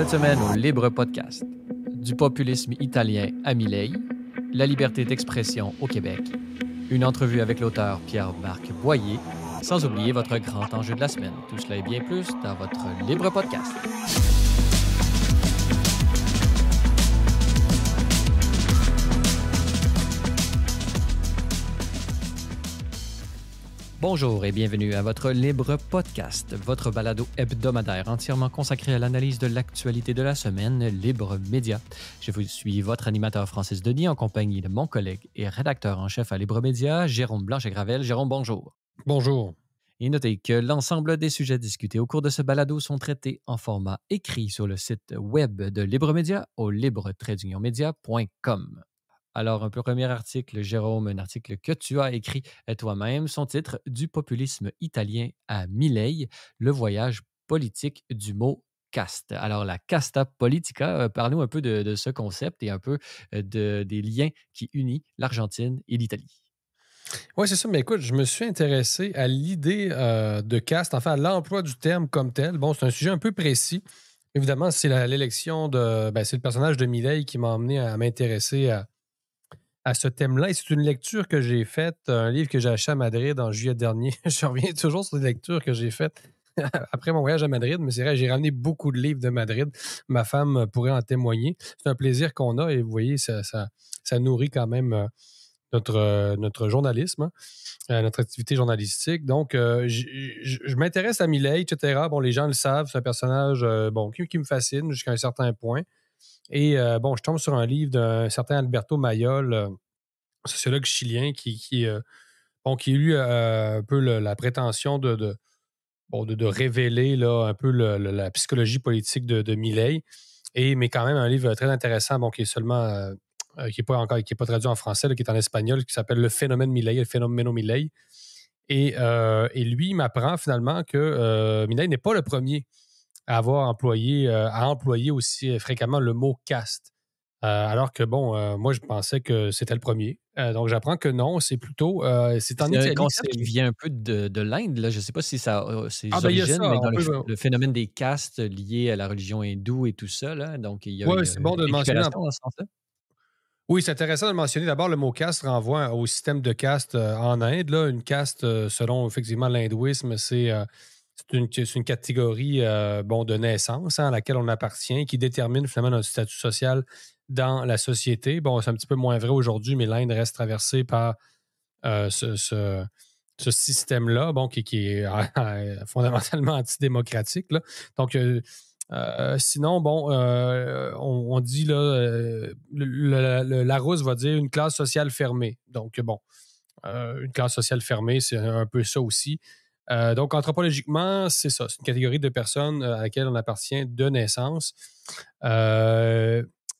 Cette semaine au Libre Podcast, du populisme italien à Milei, la liberté d'expression au Québec, une entrevue avec l'auteur Pierre-Marc Boyer, sans oublier votre grand enjeu de la semaine. Tout cela et bien plus dans votre Libre Podcast. Bonjour et bienvenue à votre Libre Podcast, votre balado hebdomadaire entièrement consacré à l'analyse de l'actualité de la semaine, Libre Média. Je vous suis votre animateur Francis Denis en compagnie de mon collègue et rédacteur en chef à Libre Média, Jérôme Blanchet-Gravel. Jérôme, bonjour. Bonjour. Et notez que l'ensemble des sujets discutés au cours de ce balado sont traités en format écrit sur le site web de Libre Média au libre-media.com. Alors, un premier article, Jérôme, un article que tu as écrit toi-même, son titre « Du populisme italien à Milei, le voyage politique du mot caste ». Alors, la casta politica, parle-nous un peu de ce concept et un peu des liens qui unissent l'Argentine et l'Italie. Oui, c'est ça. Mais écoute, je me suis intéressé à l'idée de caste, enfin à l'emploi du terme comme tel. Bon, c'est un sujet un peu précis. Évidemment, c'est l'élection de. C'est le personnage de Milei qui m'a amené à m'intéresser à ce thème-là. Et c'est une lecture que j'ai faite, un livre que j'ai acheté à Madrid en juillet dernier. Je reviens toujours sur des lectures que j'ai faites après mon voyage à Madrid, mais c'est vrai, j'ai ramené beaucoup de livres de Madrid. Ma femme pourrait en témoigner. C'est un plaisir qu'on a et vous voyez, ça nourrit quand même notre journalisme, hein, notre activité journalistique. Donc, je m'intéresse à Milei, etc. Bon, les gens le savent, c'est un personnage qui me fascine jusqu'à un certain point. Et je tombe sur un livre d'un certain Alberto Mayol, sociologue chilien, qui a eu un peu la prétention de révéler là, un peu la psychologie politique de Milei. Mais quand même, un livre très intéressant, qui est seulement qui n'est pas traduit en français, là, qui est en espagnol, qui s'appelle Le phénomène Milei, le phénomène Milei. Et lui, il m'apprend finalement que Milei n'est pas le premier à employer aussi fréquemment le mot caste. Alors que, moi, je pensais que c'était le premier. Donc, j'apprends que non, c'est plutôt. C'est en C'est un Italie. concept qui vient un peu de l'Inde. Là. Je ne sais pas si ça a ses Il y a origines, ça. mais dans le phénomène des castes liés à la religion hindoue et tout ça. Là. Donc, il y a Oui, une c'est bon de le mentionner. récupération dans ce sens-là. Oui, c'est intéressant de le mentionner. D'abord, le mot caste renvoie au système de caste en Inde. Là. Une caste, selon effectivement l'hindouisme, c'est une catégorie de naissance, hein, à laquelle on appartient, qui détermine finalement notre statut social dans la société. Bon, c'est un petit peu moins vrai aujourd'hui, mais l'Inde reste traversée par ce système-là, qui est fondamentalement antidémocratique. Là. Donc, sinon, on dit, là, Larousse va dire une classe sociale fermée. Donc, une classe sociale fermée, c'est un peu ça aussi. Donc, anthropologiquement, c'est ça. C'est une catégorie de personnes à laquelle on appartient de naissance.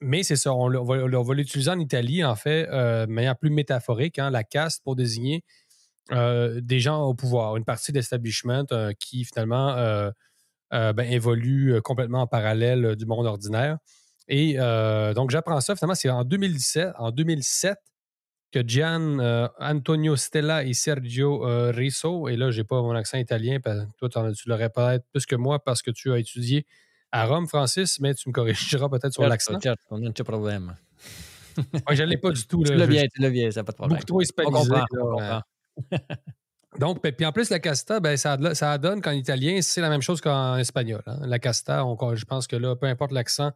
Mais c'est ça, on va l'utiliser en Italie, en fait, de manière plus métaphorique, hein, la caste pour désigner des gens au pouvoir, une partie d'establishment qui, finalement, évolue complètement en parallèle du monde ordinaire. Et donc, j'apprends ça, finalement, c'est en 2007 que Gian Antonio Stella et Sergio Riso, et là, j'ai pas mon accent italien, toi, tu l'aurais peut-être plus que moi parce que tu as étudié à Rome, Francis, mais tu me corrigeras peut-être sur l'accent. Certo, non c'è problème. Ouais, je ne l'ai pas du tout. Tu Là, l'as bien, ça n'a pas de problème. beaucoup trop On hispanisé. comprend, on Là. comprend. Donc, puis en plus, la casta, ça donne qu'en italien, c'est la même chose qu'en espagnol. Hein. La casta, je pense que là, peu importe l'accent.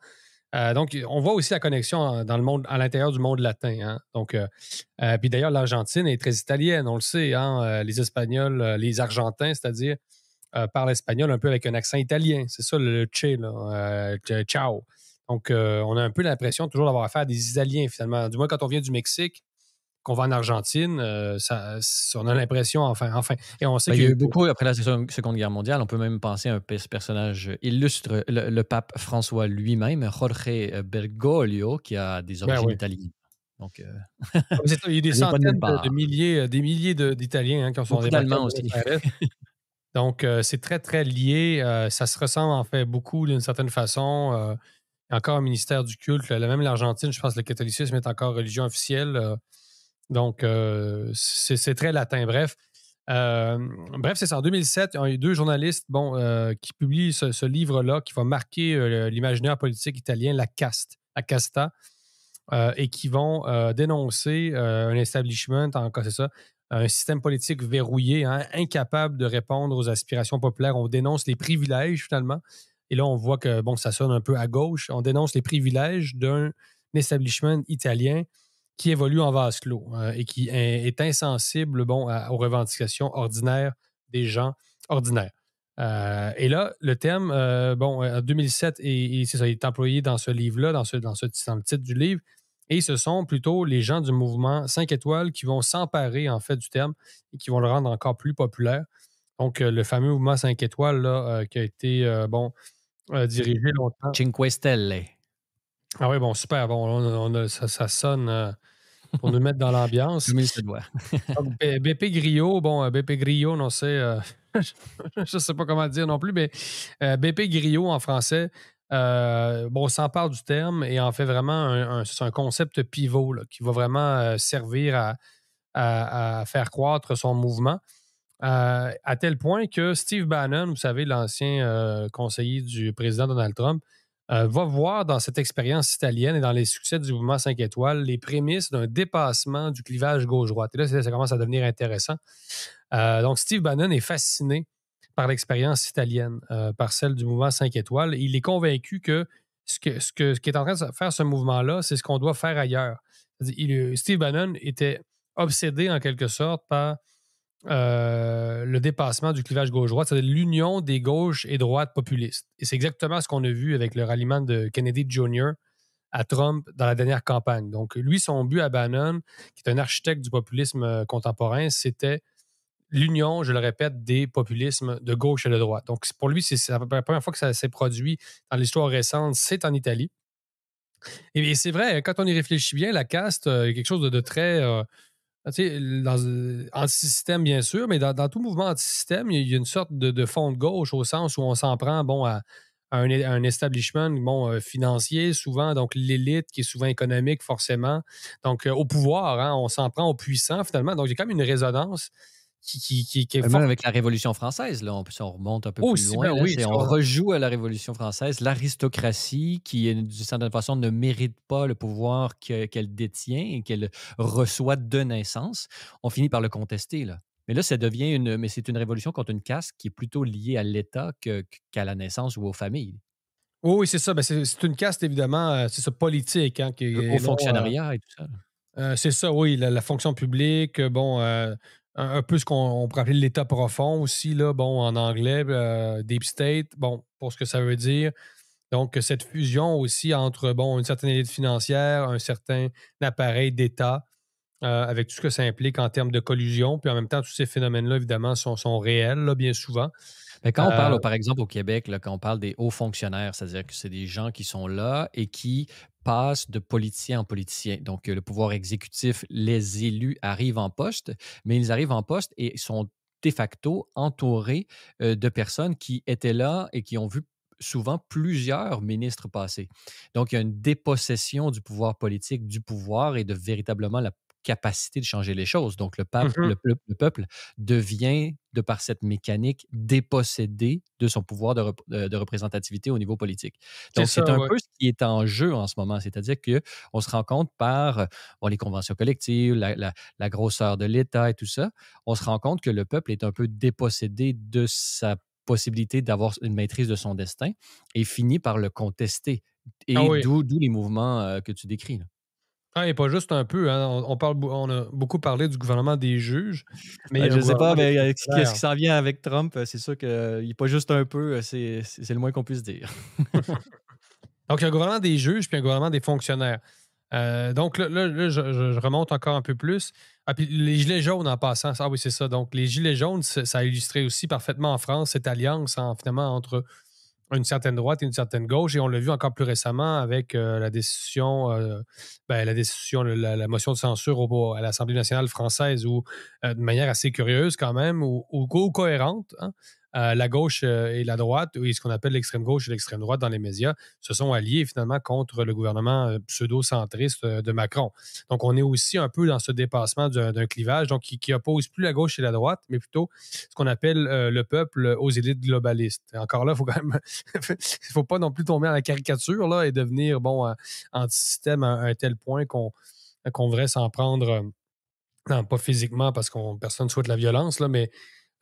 Donc, on voit aussi la connexion dans le monde, à l'intérieur du monde latin. Hein. Donc, puis d'ailleurs, l'Argentine est très italienne, on le sait. Hein. Les Espagnols, les Argentins, c'est-à-dire, parlent espagnol un peu avec un accent italien. C'est ça, le che, là, ciao. Donc, on a un peu l'impression toujours d'avoir affaire à des Italiens, finalement. Du moins, quand on vient du Mexique, qu'on va en Argentine, on a l'impression, enfin. Et on sait Il qu'il y y a a eu eu beaucoup après la Seconde Guerre mondiale. On peut même penser à un personnage illustre, le pape François lui-même, Jorge Bergoglio, qui a des origines oui. italiennes. Donc, C'est ça, il y a eu des ça vient pas de nulle centaines de part. milliers, des milliers d'Italiens qui sont Beaucoup débarqués à d'Allemands aussi. Buenos Aires. Donc, c'est très, très lié. Ça se ressemble en fait beaucoup d'une certaine façon. Il y a encore un ministère du culte. Même l'Argentine, je pense que le catholicisme est encore religion officielle. Donc, c'est très latin. Bref. Euh, Bref, c'est ça. En 2007, il y a eu deux journalistes qui publient ce livre-là qui va marquer l'imaginaire politique italien, la casta, et qui vont dénoncer un establishment, c'est ça, un système politique verrouillé, hein, incapable de répondre aux aspirations populaires. On dénonce les privilèges, finalement. Et là, on voit que ça sonne un peu à gauche. On dénonce les privilèges d'un establishment italien qui évolue en vase clos et qui est insensible aux revendications ordinaires des gens ordinaires. Et là, le thème, en 2007, et c'est ça, il est employé dans ce livre-là, dans le titre du livre, et ce sont plutôt les gens du mouvement 5 étoiles qui vont s'emparer, en fait, du terme et qui vont le rendre encore plus populaire. Donc, le fameux mouvement 5 étoiles, là, qui a été, dirigé longtemps. Cinque Stelle. Ah oui, bon, super. Bon, ça sonne pour nous mettre dans l'ambiance. Comme il se doit. Donc, BP Grillo, BP Grillo, non, c'est. Je ne sais pas comment le dire non plus, mais BP Grillo en français, s'empare du terme et en fait vraiment c'est un concept pivot là, qui va vraiment servir à faire croître son mouvement. À tel point que Steve Bannon, vous savez, l'ancien conseiller du président Donald Trump, va voir dans cette expérience italienne et dans les succès du mouvement 5 étoiles les prémices d'un dépassement du clivage gauche-droite. Et là, ça commence à devenir intéressant. Donc, Steve Bannon est fasciné par l'expérience italienne, par celle du mouvement 5 étoiles. Et il est convaincu que ce qui est en train de faire ce mouvement-là, c'est ce qu'on doit faire ailleurs. Steve Bannon était obsédé en quelque sorte par le dépassement du clivage gauche-droite, c'est-à-dire l'union des gauches et droites populistes. Et c'est exactement ce qu'on a vu avec le ralliement de Kennedy Jr. à Trump dans la dernière campagne. Donc, lui, son but à Bannon, qui est un architecte du populisme contemporain, c'était l'union, je le répète, des populismes de gauche et de droite. Donc, pour lui, c'est la première fois que ça s'est produit dans l'histoire récente, c'est en Italie. Et c'est vrai, quand on y réfléchit bien, la caste est quelque chose de très anti-système, bien sûr, mais dans tout mouvement anti-système, il y a une sorte de fond de gauche au sens où on s'en prend à un establishment financier, souvent, donc l'élite qui est souvent économique, forcément. Donc, au pouvoir, hein, on s'en prend aux puissants, finalement. Donc, il y a quand même une résonance qui est Même forte. avec la Révolution française, là, si on remonte un peu plus Aussi, loin, ben là, oui, on rejoue à la Révolution française l'aristocratie qui, d'une certaine façon, ne mérite pas le pouvoir qu'elle détient et qu'elle reçoit de naissance. On finit par le contester, là. Mais là, mais c'est une révolution contre une caste qui est plutôt liée à l'État qu'à la naissance ou aux familles. oui, c'est ça. Ben, c'est une caste, évidemment, c'est ça, politique, hein, qui Le est haut non. fonctionnariat et tout ça, là. C'est ça, oui, la fonction publique, un peu ce qu'on pourrait appeler l'État profond aussi, là, en anglais, Deep State, pour ce que ça veut dire. Donc, cette fusion aussi entre, une certaine élite financière, un certain appareil d'État, avec tout ce que ça implique en termes de collusion, puis en même temps, tous ces phénomènes-là, évidemment, sont réels, là, bien souvent. Mais quand on Euh, parle, par exemple, au Québec, là, quand on parle des hauts fonctionnaires, c'est-à-dire que c'est des gens qui sont là et qui passent de politicien en politicien. Donc, le pouvoir exécutif, les élus arrivent en poste, mais ils arrivent en poste et sont de facto entourés de personnes qui étaient là et qui ont vu souvent plusieurs ministres passer. Donc, il y a une dépossession du pouvoir politique, du pouvoir et de véritablement la capacité de changer les choses. Donc, mhm. le peuple devient, de par cette mécanique, dépossédé de son pouvoir de représentativité au niveau politique. C'est Donc, c'est ça, un ouais. peu ce qui est en jeu en ce moment, c'est-à-dire qu'on se rend compte par les conventions collectives, la grosseur de l'État et tout ça, on se rend compte que le peuple est un peu dépossédé de sa possibilité d'avoir une maîtrise de son destin et finit par le contester. Ah Et oui. d'où les mouvements que tu décris, là. Ah, et pas juste un peu, hein. On a beaucoup parlé du gouvernement des juges, mais il y a Je un ne sais pas, gouvernement des mais ce fonctionnaires. qui s'en vient avec Trump, c'est sûr qu'il n'est pas juste un peu, c'est le moins qu'on puisse dire. Donc, il y a un gouvernement des juges puis un gouvernement des fonctionnaires. Donc, là, je remonte encore un peu plus. Ah, puis les gilets jaunes en passant. Ah oui, c'est ça. Donc, les gilets jaunes, ça a illustré aussi parfaitement en France cette alliance finalement entre une certaine droite et une certaine gauche. Et on l'a vu encore plus récemment avec la décision, la motion de censure à l'Assemblée nationale française, où, de manière assez curieuse quand même, ou cohérente, hein, la gauche et la droite, et ce qu'on appelle l'extrême gauche et l'extrême droite dans les médias, se sont alliés finalement contre le gouvernement pseudo-centriste de Macron. Donc, on est aussi un peu dans ce dépassement d'un clivage donc qui oppose plus la gauche et la droite, mais plutôt ce qu'on appelle le peuple aux élites globalistes. Et encore là, il faut quand même, il faut pas non plus tomber dans la caricature là, et devenir bon anti-système à un tel point qu'on devrait s'en prendre, non, pas physiquement parce qu'on personne ne souhaite la violence, là, mais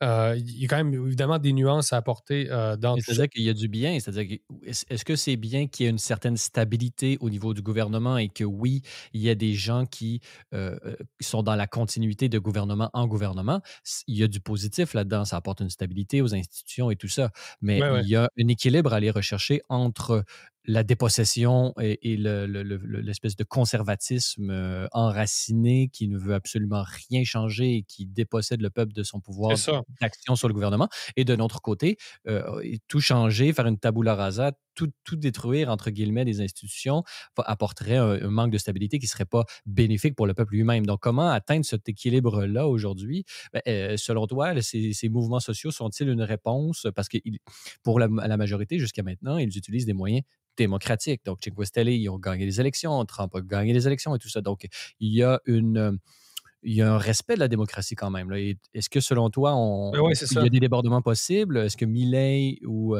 il y a quand même évidemment des nuances à apporter dans Mais tout ça. c'est-à-dire qu'il y a du bien, c'est-à-dire que est-ce que c'est bien qu'il y ait une certaine stabilité au niveau du gouvernement et que oui, il y a des gens qui sont dans la continuité de gouvernement en gouvernement? Il y a du positif là-dedans, ça apporte une stabilité aux institutions et tout ça, mais Ouais, il ouais. y a un équilibre à aller rechercher entre la dépossession et l'espèce de conservatisme enraciné qui ne veut absolument rien changer et qui dépossède le peuple de son C'est pouvoir ça. d'action sur le gouvernement. Et de notre côté, et tout changer, faire une tabula rasa, tout détruire, entre guillemets, des institutions, apporterait un manque de stabilité qui ne serait pas bénéfique pour le peuple lui-même. Donc, comment atteindre cet équilibre-là aujourd'hui? Ben, selon toi, ces mouvements sociaux sont-ils une réponse? Parce que pour la majorité, jusqu'à maintenant, ils utilisent des moyens démocratiques. Donc, Cinque Stelle, ils ont gagné les élections, Trump a gagné les élections et tout ça. Donc, il y a il y a un respect de la démocratie quand même. Là. Est-ce que selon toi, Ben ouais, c'est il y ça. a des débordements possibles? Est-ce que Milei ou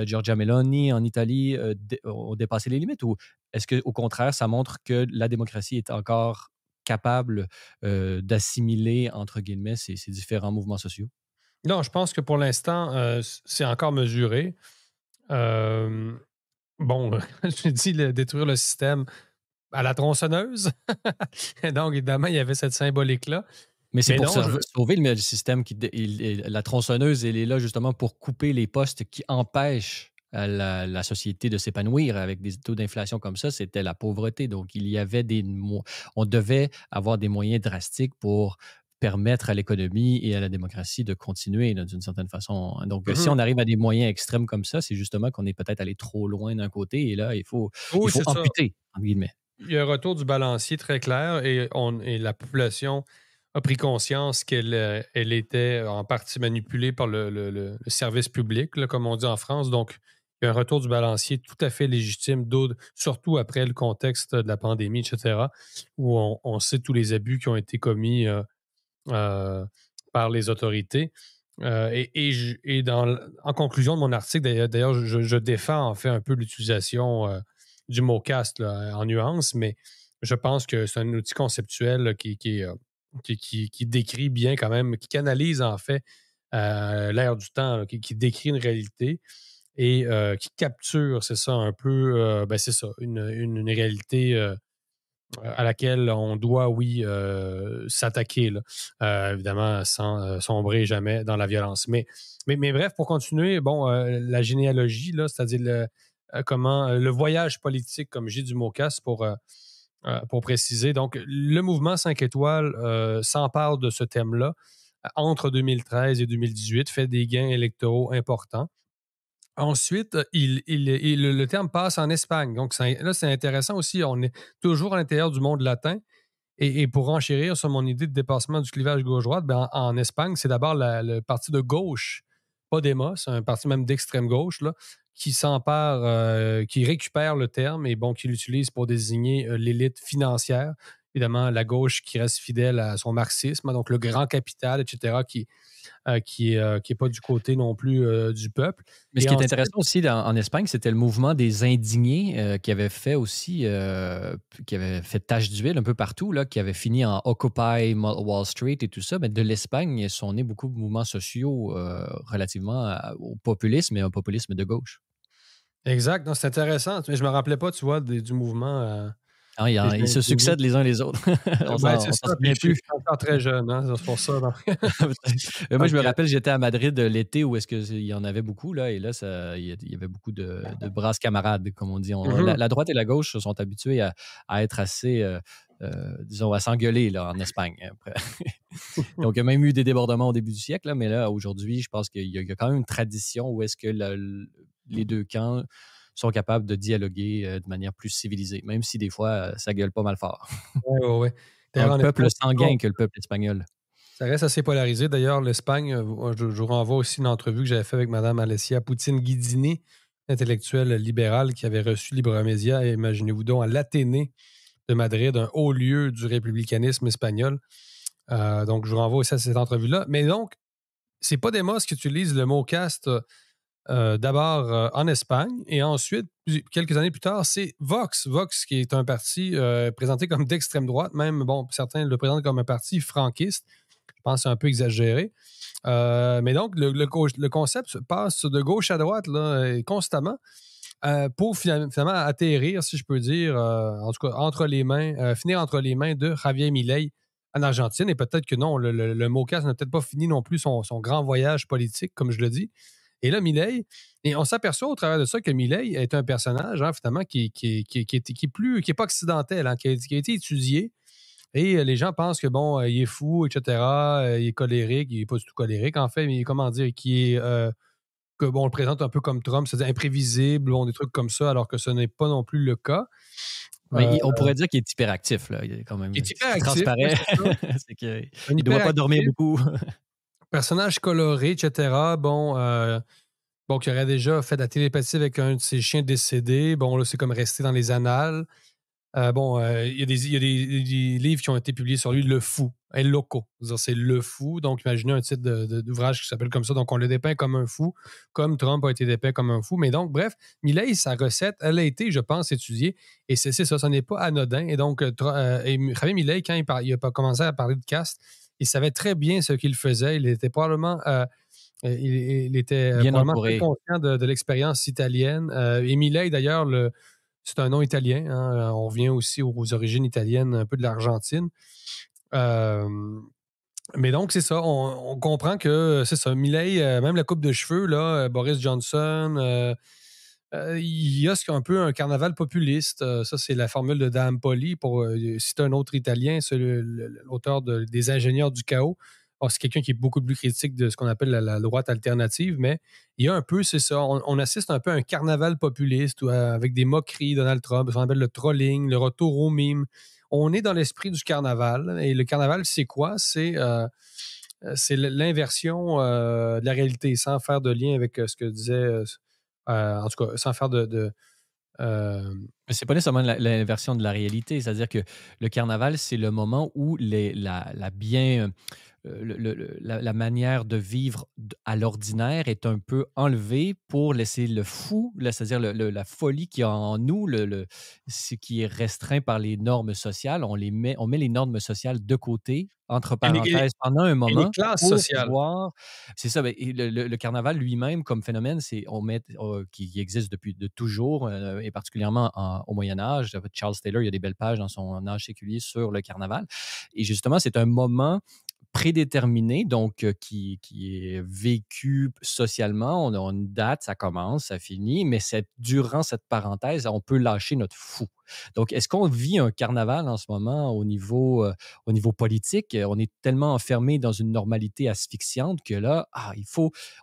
Giorgia Meloni en Italie ont dépassé les limites? Ou est-ce qu'au contraire, ça montre que la démocratie est encore capable d'assimiler, entre guillemets, ces différents mouvements sociaux? Non, je pense que pour l'instant, c'est encore mesuré. Euh, bon, je dis détruire le système à la tronçonneuse. Donc, évidemment, il y avait cette symbolique-là. Mais c'est Mais pour non, sauver le système. La tronçonneuse, elle est là justement pour couper les postes qui empêchent la société de s'épanouir. Avec des taux d'inflation comme ça, c'était la pauvreté. Donc, il y avait on devait avoir des moyens drastiques pour permettre à l'économie et à la démocratie de continuer là, d'une certaine façon. Donc, si mhm. on arrive à des moyens extrêmes comme ça, c'est justement qu'on est peut-être allé trop loin d'un côté et là, il Oui, faut c'est ça. amputer, entre guillemets. Il y a un retour du balancier très clair et la population a pris conscience qu'elle elle était en partie manipulée par le service public, là, comme on dit en France. Donc, il y a un retour du balancier tout à fait légitime, surtout après le contexte de la pandémie, etc., où on sait tous les abus qui ont été commis euh, par les autorités. En conclusion de mon article, d'ailleurs, je défends en fait un peu l'utilisation du mot caste là, en nuance, mais je pense que c'est un outil conceptuel là, qui décrit bien quand même, qui canalise en fait l'ère du temps, là, qui décrit une réalité et qui capture, c'est ça, un peu, ben, c'est ça, une réalité à laquelle on doit, oui, s'attaquer, là. Évidemment, sans sombrer jamais dans la violence. Mais bref, pour continuer, bon, la généalogie, là, c'est-à-dire le voyage politique, comme j'ai du mot casse pour préciser. Donc, le mouvement 5 étoiles s'empare de ce thème-là entre 2013 et 2018, fait des gains électoraux importants. Ensuite, le terme passe en Espagne. Donc, là, c'est intéressant aussi. On est toujours à l'intérieur du monde latin. Et pour enchérir sur mon idée de dépassement du clivage gauche-droite, ben, en Espagne, c'est d'abord le parti de gauche, Podemos, un parti même d'extrême gauche, là, qui s'empare, qui récupère le terme et bon, qui l'utilise pour désigner l'élite financière. Évidemment, la gauche qui reste fidèle à son marxisme, donc le grand capital, etc., qui est pas du côté non plus du peuple. Mais ce Et qui est ensuite, intéressant aussi en Espagne, c'était le mouvement des indignés qui avait fait aussi, qui avait fait tache d'huile un peu partout, là, qui avait fini en Occupy Wall Street et tout ça. Mais de l'Espagne sont nés beaucoup de mouvements sociaux relativement au populisme et un populisme de gauche. exact, non, c'est intéressant. Mais je me rappelais pas, tu vois, du mouvement Hein, que j'ai ils se introduit. succèdent les uns les autres. Ben, c'est On s'en ça, puis souvient je suis plus. encore très jeune, hein, c'est pour ça, donc Peut-être. Moi, donc je me rappelle, j'étais à Madrid l'été où est-ce qu'il y en avait beaucoup, là, et là, il y avait beaucoup de brasses camarades, comme on dit. mmh La droite et la gauche se sont habitués à être assez, disons, à s'engueuler là, en Espagne. Après. Donc, il y a même eu des débordements au début du siècle, là, mais là, aujourd'hui, je pense qu'il y a quand même une tradition où est-ce que les deux camps sont capables de dialoguer de manière plus civilisée, même si des fois, ça gueule pas mal fort. Ouais, ouais, ouais. Un D'ailleurs, en peuple Espagne, c'est toujours sanguin que le peuple espagnol. Ça reste assez polarisé. D'ailleurs, l'Espagne, je vous renvoie aussi une entrevue que j'avais faite avec Mme Alessia Poutine-Guidini, intellectuelle libérale qui avait reçu Libre Média, et imaginez-vous donc, à l'Athénée de Madrid, un haut lieu du républicanisme espagnol. Donc, je vous renvoie aussi à cette entrevue-là. Mais donc, c'est Podemos qui utilise le mot caste d'abord en Espagne et ensuite, quelques années plus tard, c'est Vox. Vox, qui est un parti présenté comme d'extrême droite, même, bon, certains le présentent comme un parti franquiste. Je pense que c'est un peu exagéré. Mais donc, le concept passe de gauche à droite là, constamment pour finalement atterrir, si je peux dire, en tout cas, finir entre les mains de Javier Milei en Argentine. Et peut-être que non, le mot casse n'a peut-être pas fini non plus son grand voyage politique, comme je le dis. Et là, Milei, et on s'aperçoit au travers de ça que Milei est un personnage, hein, finalement, qui est pas occidental, hein, qui a été étudié. Et les gens pensent que, bon, il est fou, etc., il est colérique, il n'est pas du tout colérique, en fait, mais comment dire, qui est, que, bon, on le présente un peu comme Trump, c'est-à-dire imprévisible, bon, des trucs comme ça, alors que ce n'est pas non plus le cas. Mais on pourrait dire qu'il est hyperactif, là. Il est quand même, Il est ce qui hyperactif, oui, transparaît, c'est ça. c'est qu'il Un ne doit pas dormir hyperactif, beaucoup. personnage coloré, etc. Bon, qui aurait déjà fait de la télépathie avec un de ses chiens décédés. Bon, là, c'est comme resté dans les annales. Il y a des livres qui ont été publiés sur lui, Le Fou, El Loco. C'est Le Fou. Donc, imaginez un titre d'ouvrage qui s'appelle comme ça. Donc, on le dépeint comme un fou, comme Trump a été dépeint comme un fou. Mais donc, bref, Milei, sa recette, elle a été, je pense, étudiée. Et c'est ça, ça n'est pas anodin. Et donc, Javier Milei, quand il a commencé à parler de caste, il savait très bien ce qu'il faisait. Il était probablement... il était Bien probablement très entouré. conscient de l'expérience italienne. Et Milei, d'ailleurs, c'est un nom italien. Hein. On revient aussi aux origines italiennes, un peu de l'Argentine. Euh, mais donc, c'est ça. On comprend que c'est ça. Milei, même la coupe de cheveux, là, Boris Johnson, il y a un peu un carnaval populiste. Ça, c'est la formule de Dan Poli pour citer un autre Italien, c'est l'auteur des Ingénieurs du chaos. Alors, c'est quelqu'un qui est beaucoup plus critique de ce qu'on appelle la droite alternative, mais il y a un peu, c'est ça, on assiste un peu à un carnaval populiste avec des moqueries, Donald Trump, ce qu'on appelle le trolling, le retour au mime. On est dans l'esprit du carnaval. Et le carnaval, c'est quoi? C'est l'inversion de la réalité, sans faire de lien avec ce que disait, en tout cas, sans faire euh, Mais c'est pas nécessairement l'inversion de la réalité. C'est-à-dire que le carnaval, c'est le moment où la bien, la manière de vivre à l'ordinaire est un peu enlevée pour laisser le fou, c'est-à-dire la folie qui est en nous, ce qui est restreint par les normes sociales. On met les normes sociales de côté, entre et, les, parenthèses, pendant un et les moment classes pour sociales. pouvoir. C'est ça. Ben, et le carnaval lui-même, comme phénomène, qui existe depuis de toujours, et particulièrement au Moyen Âge. Charles Taylor, il y a des belles pages dans son Âge séculier sur le carnaval. Et justement, c'est un moment prédéterminé, donc qui est vécu socialement. On a une date, ça commence, ça finit, mais durant cette parenthèse, on peut lâcher notre fou. Donc, est-ce qu'on vit un carnaval en ce moment au niveau politique? On est tellement enfermé dans une normalité asphyxiante que là,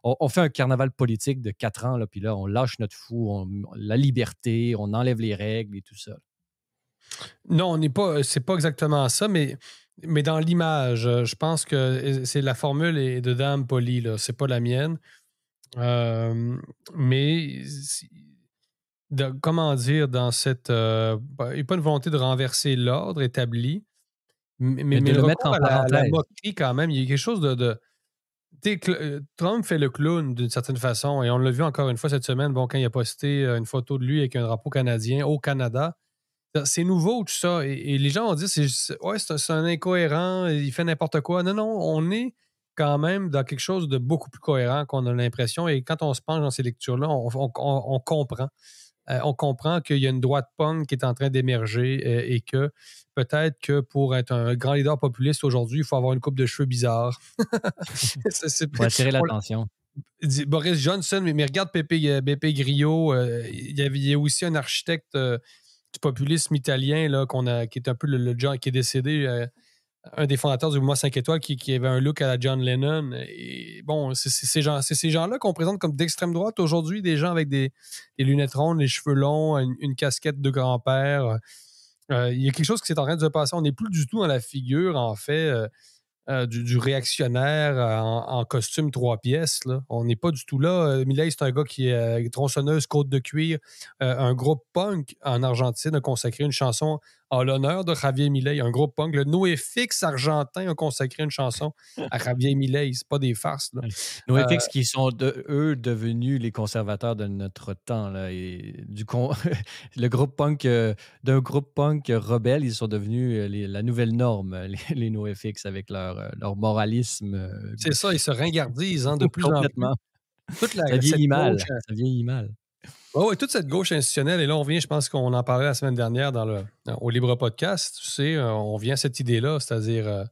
on fait un carnaval politique de 4 ans, là, puis là, on lâche notre fou, la liberté, on enlève les règles et tout ça. Non, on n'est pas, c'est pas exactement ça, mais dans l'image, je pense que c'est la formule est de Dame Poli, là, c'est pas la mienne. Euh, mais comment dire, dans cette. Il n'y a pas une volonté de renverser l'ordre établi, Mais de mais le le mettre recours en à la parenthèse. moquerie, quand même, il y a quelque chose tu sais, Trump fait le clown d'une certaine façon, et on l'a vu encore une fois cette semaine, bon, quand il a posté une photo de lui avec un drapeau canadien au Canada. C'est nouveau, tout ça. Et les gens ont dit, ouais, c'est un incohérent, il fait n'importe quoi. Non, non, on est quand même dans quelque chose de beaucoup plus cohérent qu'on a l'impression. Et quand on se penche dans ces lectures-là, on comprend. On comprend qu'il y a une droite punk qui est en train d'émerger et que peut-être que pour être un grand leader populiste aujourd'hui, il faut avoir une coupe de cheveux bizarre. Pour attirer On l'attention. dit Boris Johnson, mais regarde Beppe Grillo, il y a aussi un architecte du populisme italien là, qui est un peu le John qui est décédé, un des fondateurs du mouvement 5 étoiles qui avait un look à la John Lennon. Et bon, c'est ces gens-là qu'on présente comme d'extrême droite aujourd'hui, des gens avec des lunettes rondes, les cheveux longs, une casquette de grand-père. Il y a quelque chose qui s'est en train de se passer. On n'est plus du tout dans la figure, en fait. du réactionnaire en costume 3 pièces. Là. On n'est pas du tout là. Milei, c'est un gars qui est tronçonneuse, côte de cuir. Un groupe punk en Argentine a consacré une chanson en l'honneur de Javier Milei. Un groupe punk, le NoFX argentin a consacré une chanson à Javier Milei. C'est pas des farces. Là. Ouais. Euh, NoFX qui sont, eux, devenus les conservateurs de notre temps. Là, et le groupe punk, d'un groupe punk rebelle, ils sont devenus la nouvelle norme, les NoFX, avec leur moralisme c'est ça, ils se ringardisent de plus en plus. complètement. Toute Ça cette vieillit gauche. mal. Ça vieillit mal. Oh, et toute cette gauche institutionnelle, et là, on vient, je pense qu'on en parlait la semaine dernière au Libre Podcast, tu sais, on vient à cette idée-là, c'est-à-dire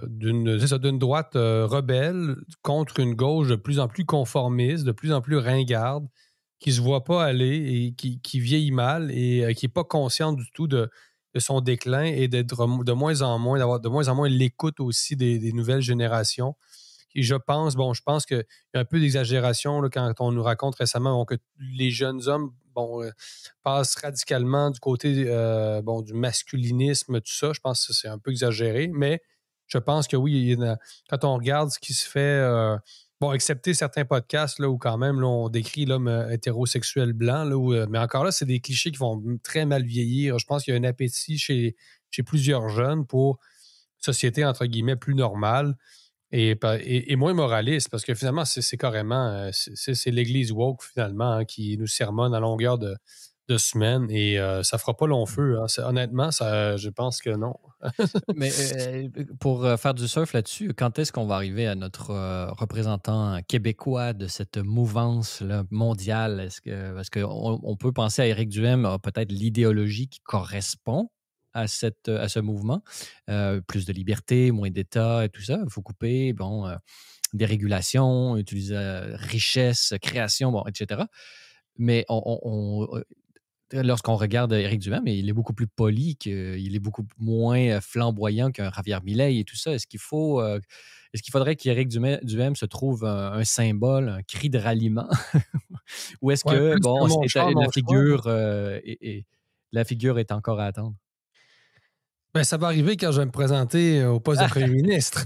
d'une droite rebelle contre une gauche de plus en plus conformiste, de plus en plus ringarde, qui se voit pas aller et qui vieillit mal et qui n'est pas consciente du tout de son déclin et d'être de moins en moins, d'avoir de moins en moins l'écoute aussi des nouvelles générations. Et je pense qu'il y a un peu d'exagération là, quand on nous raconte récemment que les jeunes hommes passent radicalement du côté du masculinisme, tout ça. Je pense que c'est un peu exagéré, mais je pense que oui, quand on regarde ce qui se fait, excepté certains podcasts là, où quand même là, on décrit l'homme hétérosexuel blanc, là, mais encore là, c'est des clichés qui vont très mal vieillir. Je pense qu'il y a un appétit chez plusieurs jeunes pour une société, entre guillemets, plus normale et moins moraliste, parce que finalement, c'est carrément, c'est l'Église woke, finalement, qui nous sermonne à longueur de semaine et ça fera pas long feu. Hein. Honnêtement, je pense que non. Mais pour faire du surf là-dessus, quand est-ce qu'on va arriver à notre représentant québécois de cette mouvance là, mondiale? Parce qu'on on peut penser à Éric Duhem a peut-être l'idéologie qui correspond à ce mouvement. Plus de liberté, moins d'État et tout ça. Il faut couper, bon, des régulations, utiliser richesse, création, bon, etc. Mais lorsqu'on regarde Éric Duhem, il est beaucoup plus poli, il est beaucoup moins flamboyant qu'un Javier Milei et tout ça. Est-ce qu'il faudrait qu'Éric Duhem se trouve un symbole, un cri de ralliement? Ou est-ce Ouais, que, plus que bon, mon char, mon choix. la figure est encore à attendre? Ben, ça va arriver quand je vais me présenter au poste de premier ministre.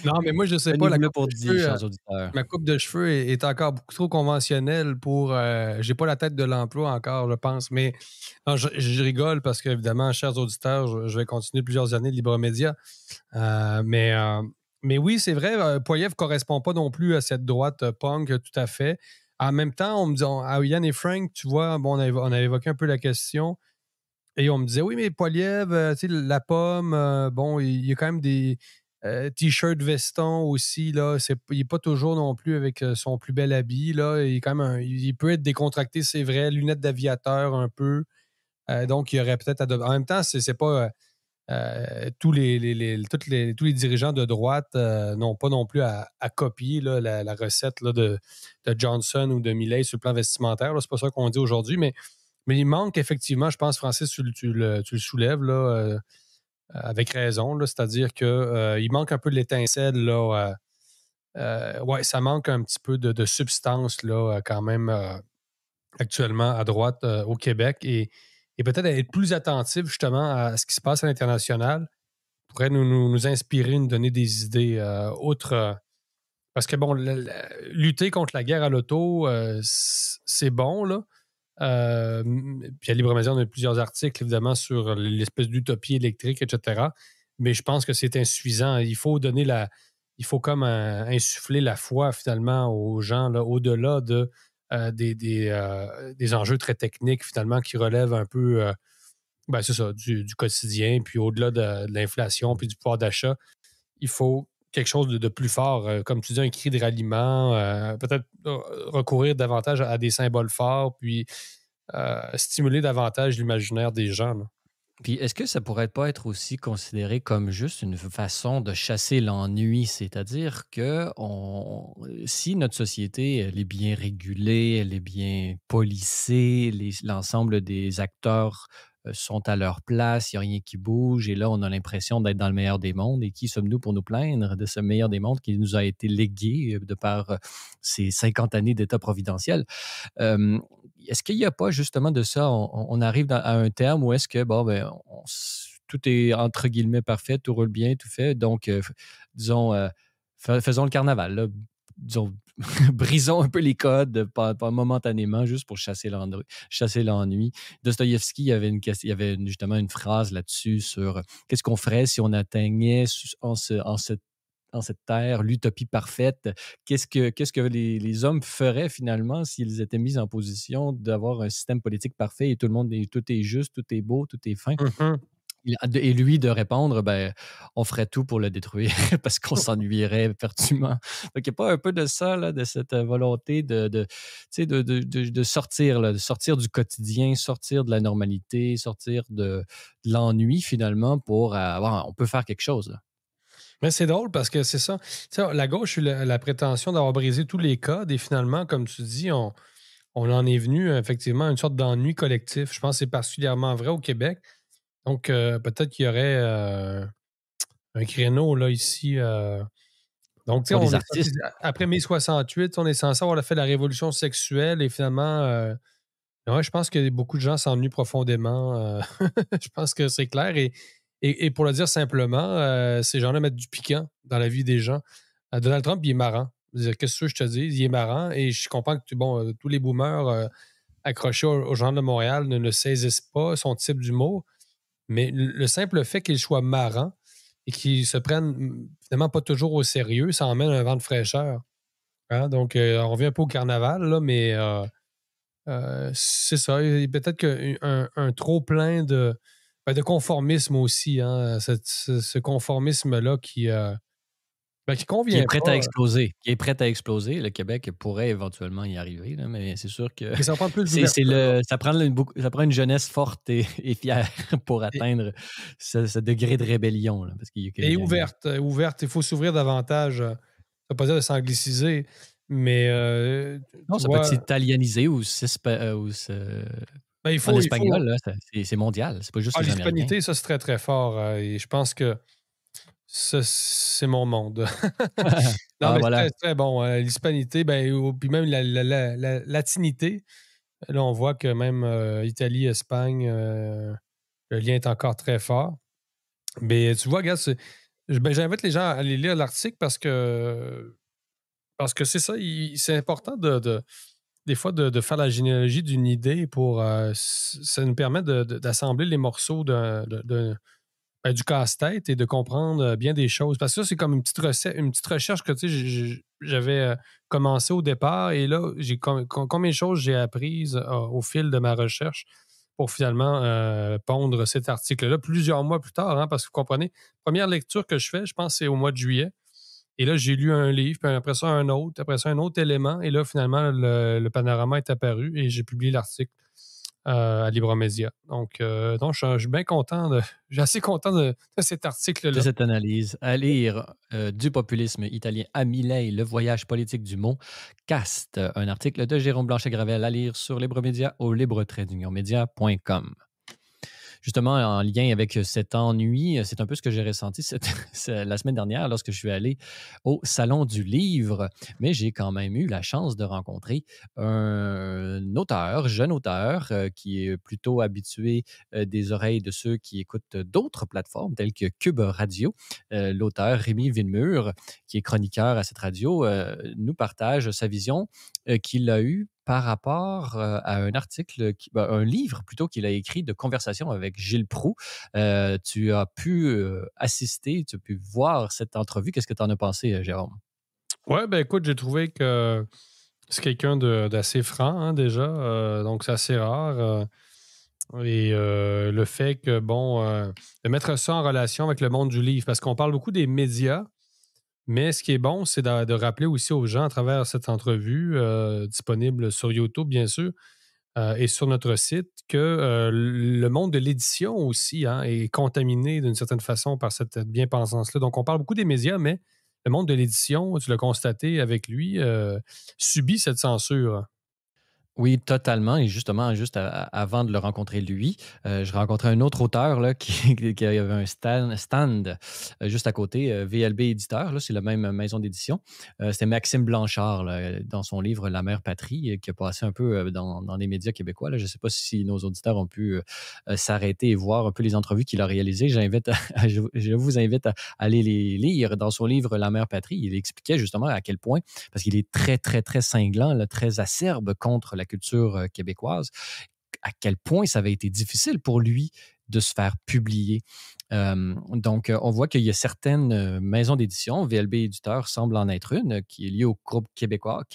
Non, mais moi, je sais pas, Tenez-vous là pour dit, chers auditeurs. ma coupe de cheveux est encore beaucoup trop conventionnelle pour. J'ai pas la tête de l'emploi encore, je pense. Mais non, je rigole parce qu'évidemment, chers auditeurs, je vais continuer plusieurs années de Libre Média. Euh, mais, euh, mais oui, c'est vrai, Poilievre ne correspond pas non plus à cette droite punk tout à fait. En même temps, on me dit, Yann et Frank, tu vois, bon, on avait évoqué un peu la question. Et on me disait, oui, mais Poilievre, tu sais, la pomme, bon, il y a quand même des t-shirts vestons aussi, là. Il n'est pas toujours non plus avec son plus bel habit, là. Il, est quand même il peut être décontracté, c'est vrai, lunettes d'aviateur un peu. Donc, il y aurait peut-être En même temps, c'est pas. Tous les dirigeants de droite n'ont pas non plus à copier là, la recette là, de Johnson ou de Milei sur le plan vestimentaire. C'est pas ça qu'on dit aujourd'hui, mais il manque effectivement, je pense, Francis, tu le soulèves là, avec raison. Là, c'est-à-dire qu'il manque un peu de l'étincelle. Là, ouais, ça manque un petit peu de substance là, quand même actuellement à droite au Québec et peut-être être plus attentif justement à ce qui se passe à l'international pourrait nous inspirer, nous donner des idées autres. Parce que bon, lutter contre la guerre à l'auto, c'est bon, là. Puis à Libre Média, on a plusieurs articles, évidemment, sur l'espèce d'utopie électrique, etc. Mais je pense que c'est insuffisant. Il faut comme insuffler la foi, finalement, aux gens, là, au-delà des enjeux très techniques, finalement, qui relèvent un peu, c'est ça, du quotidien, puis au-delà de l'inflation, puis du pouvoir d'achat. Il faut quelque chose de plus fort, comme tu dis, un cri de ralliement, peut-être recourir davantage à des symboles forts, puis stimuler davantage l'imaginaire des gens. Là. Puis est-ce que ça pourrait pas être aussi considéré comme juste une façon de chasser l'ennui? C'est-à-dire que si notre société elle est bien régulée, elle est bien policée, l'ensemble des acteurs sont à leur place, il n'y a rien qui bouge, et là, on a l'impression d'être dans le meilleur des mondes. Et qui sommes-nous pour nous plaindre de ce meilleur des mondes qui nous a été légué de par ces 50 années d'État providentiel? Euh, Est-ce qu'il n'y a pas justement de ça, on arrive à un terme où est-ce que, bon, ben, tout est entre guillemets parfait, tout roule bien, tout fait. Donc, disons, faisons le carnaval, là. Disons, brisons un peu les codes momentanément, juste pour chasser l'ennui. Dostoïevski, il y avait justement une phrase là-dessus sur qu'est-ce qu'on ferait si on atteignait en cette terre l'utopie parfaite. Qu'est-ce que les hommes feraient finalement s'ils étaient mis en position d'avoir un système politique parfait et tout est juste, tout est beau, tout est fin? Mhm. Et lui de répondre, ben, on ferait tout pour le détruire parce qu'on s'ennuierait perdument. Donc, il n'y a pas un peu de ça, là, de cette volonté tu sais, de sortir, là, de sortir du quotidien, sortir de la normalité, sortir de l'ennui finalement pour on peut faire quelque chose, là. Mais c'est drôle parce que c'est ça. Tu sais, la gauche a eu la prétention d'avoir brisé tous les codes et finalement, comme tu dis, on en est venu effectivement à une sorte d'ennui collectif. Je pense que c'est particulièrement vrai au Québec. Donc, peut-être qu'il y aurait un créneau là, ici. Donc, tu sais, Pour les on est sorti, artistes. après mai 68, on est censé avoir fait la révolution sexuelle et finalement, ouais, je pense que beaucoup de gens s'ennuient profondément. Je pense que c'est clair. Et pour le dire simplement, ces gens-là mettent du piquant dans la vie des gens. Donald Trump, il est marrant. Je veux dire, qu'est-ce que je te dis? Il est marrant et je comprends que bon, tous les boomers accrochés au Journal de Montréal ne saisissent pas son type d'humour. Mais le simple fait qu'il soit marrant et qu'il se prenne finalement pas toujours au sérieux, ça emmène un vent de fraîcheur. Hein? Donc, on revient un peu au carnaval, là, mais c'est ça. Et peut-être qu'un trop plein de conformisme aussi, hein, ce conformisme-là qui Qui est convient prêt à pas. exploser, qui est prêt à exploser. Le Québec pourrait éventuellement y arriver, là, mais c'est sûr que Et ça prend plus c'est d'ouverture. ça prend une jeunesse forte et fière pour Et, atteindre ce degré de rébellion, là, parce qu'il y a et ouverte, ouverte. Il faut s'ouvrir davantage. Ça ne veut pas dire de s'angliciser, mais non, tu ça peut être vois, italienisé ben, en il faut. espagnol, là, c'est mondial, c'est pas juste Ah, les Américains. l'hispanité, ça, c'est très, très fort. Et je pense que ça, c'est mon monde. Non, Ah mais c'est très, voilà. très bon. L'hispanité, ben, puis même la latinité. Là, on voit que même Italie, Espagne, le lien est encore très fort. Mais tu vois, regarde, j'invite les gens à aller lire l'article parce que c'est ça, c'est important des fois de faire la généalogie d'une idée pour ça nous permet d'assembler les morceaux du casse-tête et de comprendre bien des choses. Parce que ça, c'est comme une petite recette, une petite recherche que tu sais, j'avais commencé au départ et là, combien de choses j'ai apprises au fil de ma recherche pour finalement pondre cet article-là plusieurs mois plus tard, hein, parce que vous comprenez, première lecture que je fais, je pense, c'est au mois de juillet. Et là, j'ai lu un livre, puis après ça, un autre, après ça, un autre élément. Et là, finalement, le panorama est apparu et j'ai publié l'article à Libromédia. Donc, je suis bien content je suis assez content de cet De article-là. cette analyse, à lire du populisme italien à Milei, le voyage politique du mot caste, un article de Jérôme Blanchet-Gravel à lire sur Libre Média au libre-media.com. Justement, en lien avec cet ennui, c'est un peu ce que j'ai ressenti la semaine dernière lorsque je suis allé au Salon du Livre. Mais j'ai quand même eu la chance de rencontrer un auteur, jeune auteur, qui est plutôt habitué des oreilles de ceux qui écoutent d'autres plateformes telles que Cube Radio. L'auteur Rémi Villemur, qui est chroniqueur à cette radio, nous partage sa vision qu'il a eue par rapport à un article, un livre plutôt qu'il a écrit de conversation avec Gilles Proulx. Tu as pu assister, tu as pu voir cette entrevue. Qu'est-ce que tu en as pensé, Jérôme? Ouais, ben écoute, j'ai trouvé que c'est quelqu'un d'assez franc, hein, déjà. Donc, c'est assez rare. Et le fait que, bon, de mettre ça en relation avec le monde du livre, parce qu'on parle beaucoup des médias, mais ce qui est bon, c'est de rappeler aussi aux gens à travers cette entrevue, disponible sur YouTube, bien sûr, et sur notre site, que le monde de l'édition aussi, hein, est contaminé d'une certaine façon par cette bien-pensance-là. Donc, on parle beaucoup des médias, mais le monde de l'édition, tu l'as constaté avec lui, subit cette censure. Oui, totalement. Et justement, juste avant de le rencontrer lui, je rencontrais un autre auteur là, qui, qui avait un stand juste à côté, VLB Éditeur, là, c'est la même maison d'édition. C'était Maxime Blanchard, là, dans son livre La mère patrie, qui a passé un peu dans les médias québécois. Là. Je ne sais pas si nos auditeurs ont pu s'arrêter et voir un peu les entrevues qu'il a réalisées. Je vous invite à aller les lire. Dans son livre La mère patrie, il expliquait justement à quel point, parce qu'il est très, très, très cinglant, là, très acerbe contre la culture québécoise, à quel point ça avait été difficile pour lui de se faire publier. Donc, on voit qu'il y a certaines maisons d'édition, VLB Éditeur semble en être une, qui est liée au groupe québécois,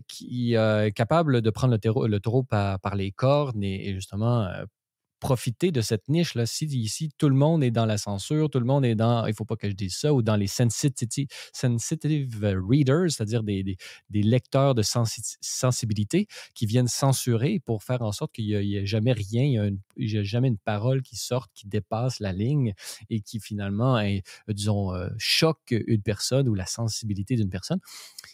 qui est capable de prendre le taureau par les cornes et justement profiter de cette niche-là. Si ici, tout le monde est dans la censure, tout le monde est dans, il ne faut pas que je dise ça, ou dans les sensitive readers, c'est-à-dire des lecteurs de sensibilité qui viennent censurer pour faire en sorte qu'il n'y ait jamais rien, il y a jamais une parole qui sorte, qui dépasse la ligne et qui finalement, disons, choque une personne ou la sensibilité d'une personne.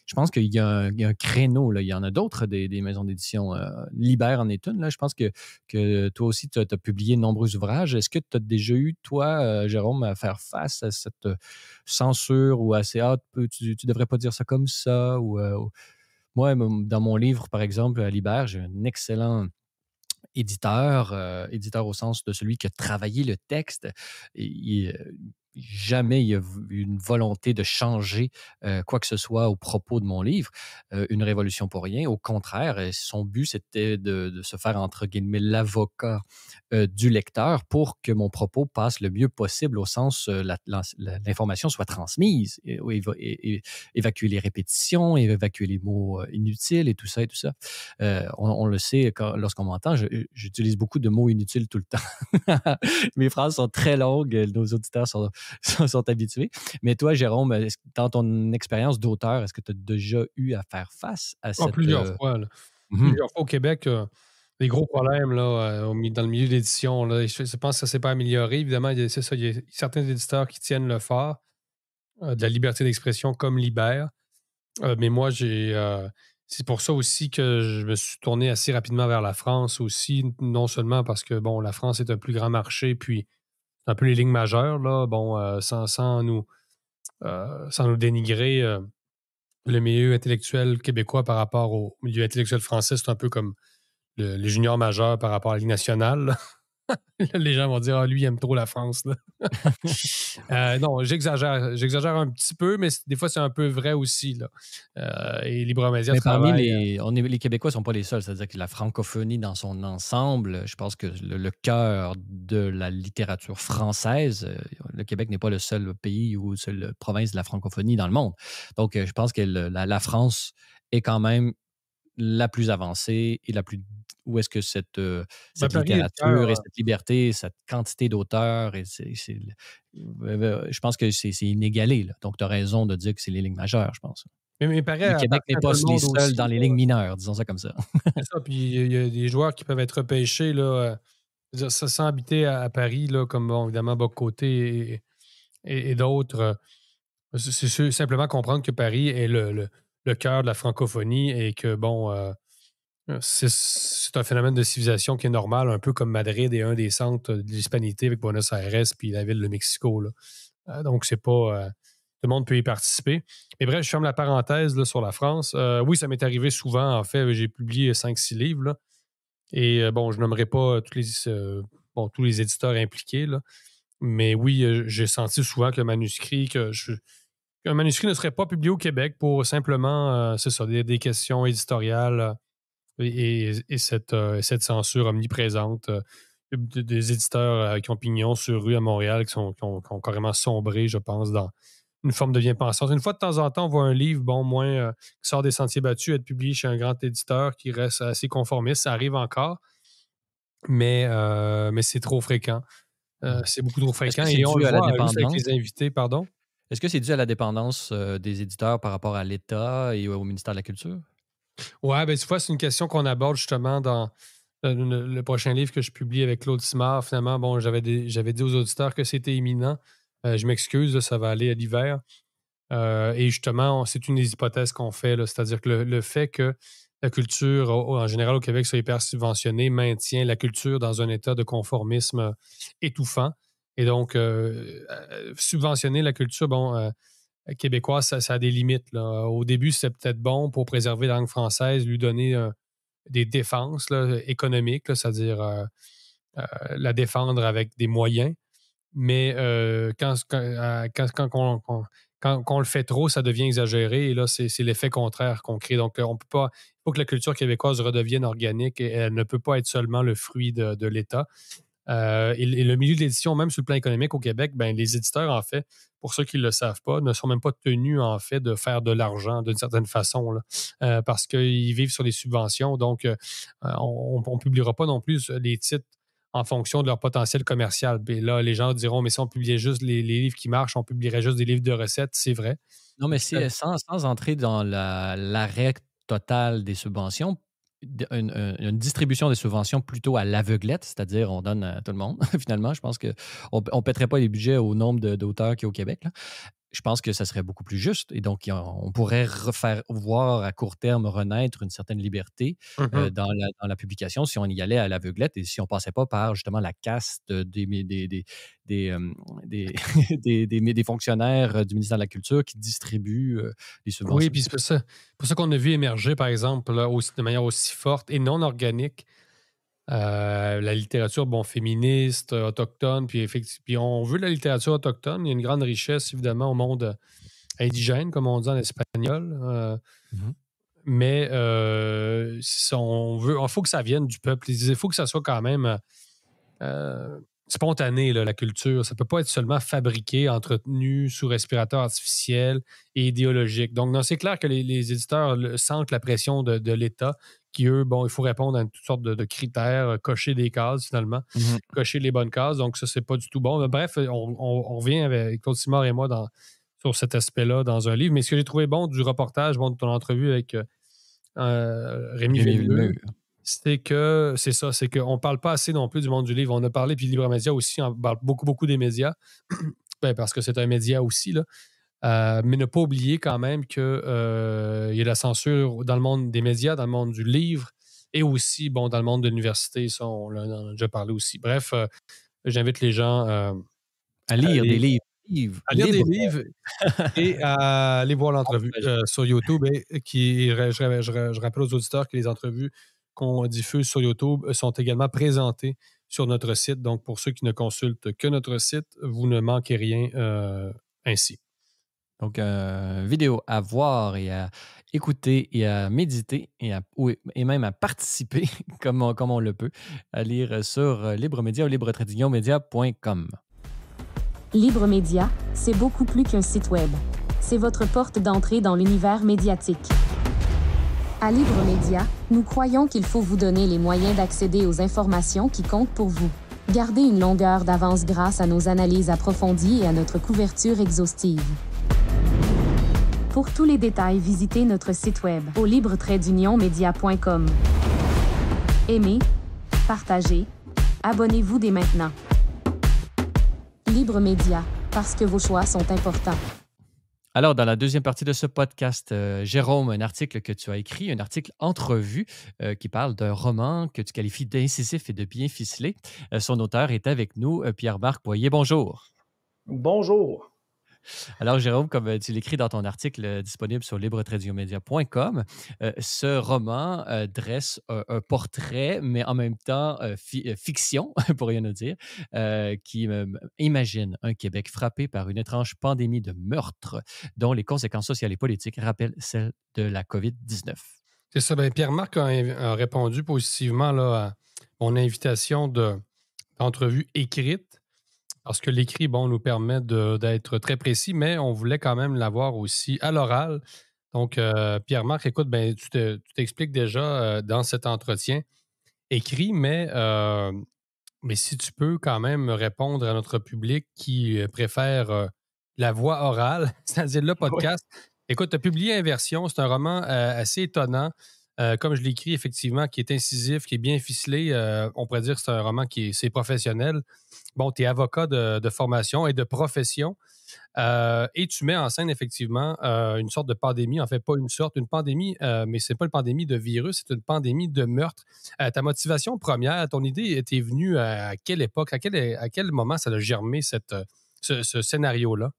Je pense qu'il y a un créneau. Là. Il y en a d'autres, des maisons d'édition. Libère en est une. Là. Je pense que toi aussi, tu as publié de nombreux ouvrages. Est-ce que tu as déjà eu, toi, Jérôme, à faire face à cette censure ou à ces tu ne devrais pas dire ça comme ça? Moi, dans mon livre, par exemple, à Libère, j'ai un excellent éditeur au sens de celui qui a travaillé le texte. Jamais il y a eu une volonté de changer quoi que ce soit au propos de mon livre, une révolution pour rien. Au contraire, son but, c'était de se faire, entre guillemets, l'avocat du lecteur pour que mon propos passe le mieux possible au sens l'information soit transmise, évacuer les répétitions, évacuer les mots inutiles et tout ça et tout ça. On le sait lorsqu'on m'entend, j'utilise beaucoup de mots inutiles tout le temps. Mes phrases sont très longues, nos auditeurs sont habitués. Mais toi, Jérôme, dans ton expérience d'auteur, est-ce que tu as déjà eu à faire face à Ah, cette... plusieurs fois, là. Mhm. Plusieurs fois au Québec, des gros problèmes là, dans le milieu d'édition. Là. Je pense que ça ne s'est pas amélioré. Évidemment, c'est ça, il y a certains éditeurs qui tiennent le fort de la liberté d'expression comme Libère. Mais moi, c'est pour ça aussi que je me suis tourné assez rapidement vers la France aussi, non seulement parce que bon, la France est un plus grand marché, puis c'est un peu les lignes majeures, là, bon, sans nous dénigrer. Le milieu intellectuel québécois par rapport au milieu intellectuel français, c'est un peu comme le junior majeur par rapport à la Ligue nationale. Là. Les gens vont dire ah, lui, il aime trop la France. Là. Non, j'exagère un petit peu, mais des fois, c'est un peu vrai aussi. Là. Et Libre Média Mais parmi travaille. les Québécois ne sont pas les seuls, c'est-à-dire que la francophonie dans son ensemble, je pense que le cœur de la littérature française, le Québec n'est pas le seul pays ou seule province de la francophonie dans le monde. Donc, je pense que la France est quand même la plus avancée et la plus où est-ce que Ben, cette Paris est le littérature et cœur. cette liberté, cette quantité d'auteurs, je pense que c'est inégalé. Là. Donc, tu as raison de dire que c'est les lignes majeures, je pense. Mais Paris Le Québec appartient n'est à pas tout le les monde seuls aussi. dans les lignes mineures, disons ça comme ça. C'est ça. Puis il y a des joueurs qui peuvent être repêchés là, je veux dire, sans habiter à Paris, là, comme bon, évidemment Bock-Côté et d'autres. Simplement comprendre que Paris est le cœur de la francophonie et que, bon, c'est un phénomène de civilisation qui est normal, un peu comme Madrid est un des centres de l'hispanité avec Buenos Aires puis la ville de Mexico. Là. Donc, c'est pas. Tout le monde peut y participer. Mais bref, je ferme la parenthèse là, sur la France. Oui, ça m'est arrivé souvent. En fait, j'ai publié 5-6 livres. Là, et bon, je nommerai pas tous les éditeurs impliqués. Là, mais oui, j'ai senti souvent que le manuscrit, qu'un manuscrit ne serait pas publié au Québec pour simplement, c'est ça, des questions éditoriales cette censure omniprésente. Des éditeurs qui ont pignon sur rue à Montréal qui ont carrément sombré, je pense, dans une forme de bien-pensance. Une fois de temps en temps, on voit un livre, bon, moins qui sort des sentiers battus, être publié chez un grand éditeur qui reste assez conformiste. Ça arrive encore, mais c'est trop fréquent. Mhm. C'est beaucoup trop Est-ce que fréquent. c'est Et on le dû à la voit juste avec dépendance? les invités, pardon. Est-ce que c'est dû à la dépendance des éditeurs par rapport à l'État et au ministère de la Culture? Ouais, ben tu vois, c'est une question qu'on aborde justement dans le prochain livre que je publie avec Claude Simard. Finalement, bon, j'avais dit aux auditeurs que c'était imminent. Je m'excuse, là, ça va aller à l'hiver. Et justement, c'est une des hypothèses qu'on fait, là, c'est-à-dire que le fait que la culture en général au Québec soit hyper subventionnée, maintient la culture dans un état de conformisme étouffant. Et donc, subventionner la culture, québécoise, ça a des limites, là. Au début, c'était peut-être bon pour préserver la langue française, lui donner des défenses là, économiques, là, c'est-à-dire la défendre avec des moyens. Mais quand on le fait trop, ça devient exagéré et là, c'est l'effet contraire qu'on crée. Donc, on peut pas. Il faut que la culture québécoise redevienne organique et elle ne peut pas être seulement le fruit de l'État. Et le milieu de l'édition, même sur le plan économique au Québec, ben, les éditeurs, en fait, pour ceux qui ne le savent pas, ne sont même pas tenus, en fait, de faire de l'argent d'une certaine façon, là, parce qu'ils vivent sur les subventions. Donc, on ne publiera pas non plus les titres en fonction de leur potentiel commercial. Et là, les gens diront, mais si on publiait juste les livres qui marchent, on publierait juste des livres de recettes, c'est vrai. Non, mais c'est sans entrer dans l'arrêt total des subventions, une distribution des subventions plutôt à l'aveuglette, c'est-à-dire on donne à tout le monde, finalement. Je pense qu'on ne pèterait pas les budgets au nombre d'auteurs qu'il y a au Québec, là. Je pense que ça serait beaucoup plus juste. Et donc, on pourrait refaire voir à court terme renaître une certaine liberté Mhm. dans la publication si on y allait à l'aveuglette et si on ne passait pas par justement la caste des, des, des fonctionnaires du ministère de la Culture qui distribuent les Oui, subventions. puis c'est pour ça qu'on a vu émerger, par exemple, là, de manière aussi forte et non organique, la littérature féministe, autochtone, puis on veut la littérature autochtone. Il y a une grande richesse, évidemment, au monde indigène, comme on dit en espagnol. Mhm. Mais il faut que ça vienne du peuple. Il faut que ça soit quand même spontané, là, la culture. Ça ne peut pas être seulement fabriqué, entretenu sous respirateur artificiel et idéologique. Donc, non, c'est clair que les éditeurs sentent la pression de l'État, qui, eux, il faut répondre à toutes sortes de critères, cocher des cases, finalement, Mhm. cocher les bonnes cases. Donc, ça, c'est pas du tout bon. Mais bref, on revient avec Claude Simard et moi sur cet aspect-là dans un livre. Mais ce que j'ai trouvé bon du reportage, de ton entrevue avec Rémi Rémi Villemur, Villemur. c'est qu'on ne parle pas assez non plus du monde du livre. On a parlé, puis Libre Média aussi, on parle beaucoup, beaucoup des médias, parce que c'est un média aussi, là. Mais ne pas oublier quand même qu'il y a la censure dans le monde des médias, dans le monde du livre, et aussi, dans le monde de l'université, ça, on en a déjà parlé aussi. Bref, j'invite les gens À à lire des aller livres, livres à lire des libres. livres et à aller voir l'entrevue Encouragé. sur YouTube. Je rappelle aux auditeurs que les entrevues qu'on diffuse sur YouTube sont également présentées sur notre site. Donc, pour ceux qui ne consultent que notre site, vous ne manquez rien ainsi. Donc, vidéo à voir et à écouter et à méditer oui, et même à participer comme on le peut, à lire sur Libre Média ou libre-media.com. Libre Média, c'est beaucoup plus qu'un site web. C'est votre porte d'entrée dans l'univers médiatique. À Libre Média, nous croyons qu'il faut vous donner les moyens d'accéder aux informations qui comptent pour vous. Gardez une longueur d'avance grâce à nos analyses approfondies et à notre couverture exhaustive. Pour tous les détails, visitez notre site web au libre-media.com. Aimez, partagez, abonnez-vous dès maintenant. Libre Média, parce que vos choix sont importants. Alors, dans la deuxième partie de ce podcast, Jérôme, un article que tu as écrit, un article entrevue qui parle d'un roman que tu qualifies d'incisif et de bien ficelé. Son auteur est avec nous, Pierre-Marc Boyer. Bonjour. Bonjour. Alors, Jérôme, comme tu l'écris dans ton article disponible sur libre-media.com, ce roman dresse un portrait, mais en même temps fiction, pour rien nous dire, qui imagine un Québec frappé par une étrange pandémie de meurtres dont les conséquences sociales et politiques rappellent celles de la COVID-19. C'est ça. Pierre-Marc a répondu positivement là, à mon invitation d'entrevue écrite. Parce que l'écrit, nous permet d'être très précis, mais on voulait quand même l'avoir aussi à l'oral. Donc, Pierre-Marc, écoute, tu t'expliques déjà dans cet entretien écrit, mais si tu peux quand même répondre à notre public qui préfère la voix orale, c'est-à-dire le Oui. podcast. Écoute, tu as publié Inversion, c'est un roman assez étonnant comme je l'écris, effectivement, qui est incisif, qui est bien ficelé. On pourrait dire que c'est un roman c'est professionnel. Bon, tu es avocat de formation et de profession. Et tu mets en scène, effectivement, une sorte de pandémie. En fait, pas une pandémie, mais c'est pas une pandémie de virus, c'est une pandémie de meurtre. Ta motivation première, ton idée était venue à quelle époque, à quel moment ça a germé ce scénario-là?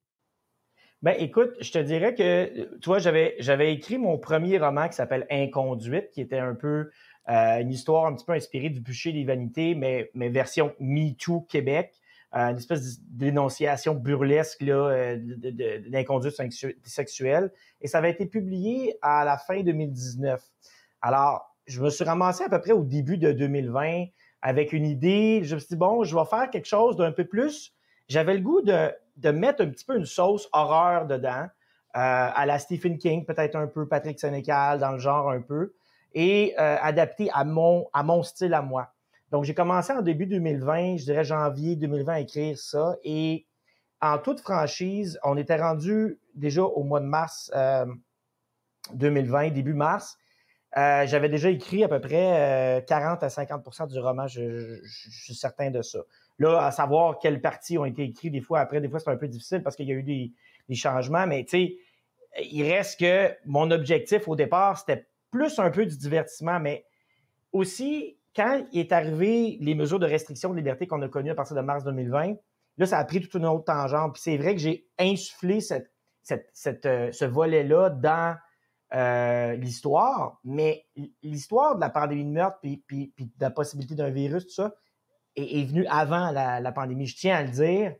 Ben, écoute, je te dirais que, tu vois, j'avais écrit mon premier roman qui s'appelle Inconduite, qui était un peu une histoire un petit peu inspirée du Bûcher des Vanités, mais version MeToo Québec. Une espèce de dénonciation burlesque là, d'inconduite sexuelle. Et ça avait été publié à la fin 2019. Alors, je me suis ramassé à peu près au début de 2020 avec une idée. Je me suis dit, bon, je vais faire quelque chose d'un peu plus. J'avais le goût de mettre un petit peu une sauce horreur dedans, à la Stephen King, peut-être un peu Patrick Sénécal, dans le genre un peu, et adapté à mon style à moi. Donc, j'ai commencé en début 2020, je dirais janvier 2020 à écrire ça, et en toute franchise, on était rendu déjà au mois de mars 2020, début mars. J'avais déjà écrit à peu près 40 à 50 % du roman, je suis certain de ça. Là, à savoir quelles parties ont été écrites des fois après, des fois c'est un peu difficile parce qu'il y a eu des changements, mais tu sais, il reste que mon objectif au départ, c'était plus un peu du divertissement, mais aussi, quand il est arrivé les mesures de restriction de liberté qu'on a connues à partir de mars 2020, là, ça a pris toute une autre tangente. Puis c'est vrai que j'ai insufflé ce volet-là dans l'histoire, mais l'histoire de la pandémie de meurtre puis de la possibilité d'un virus, tout ça, est venue avant la pandémie. Je tiens à le dire.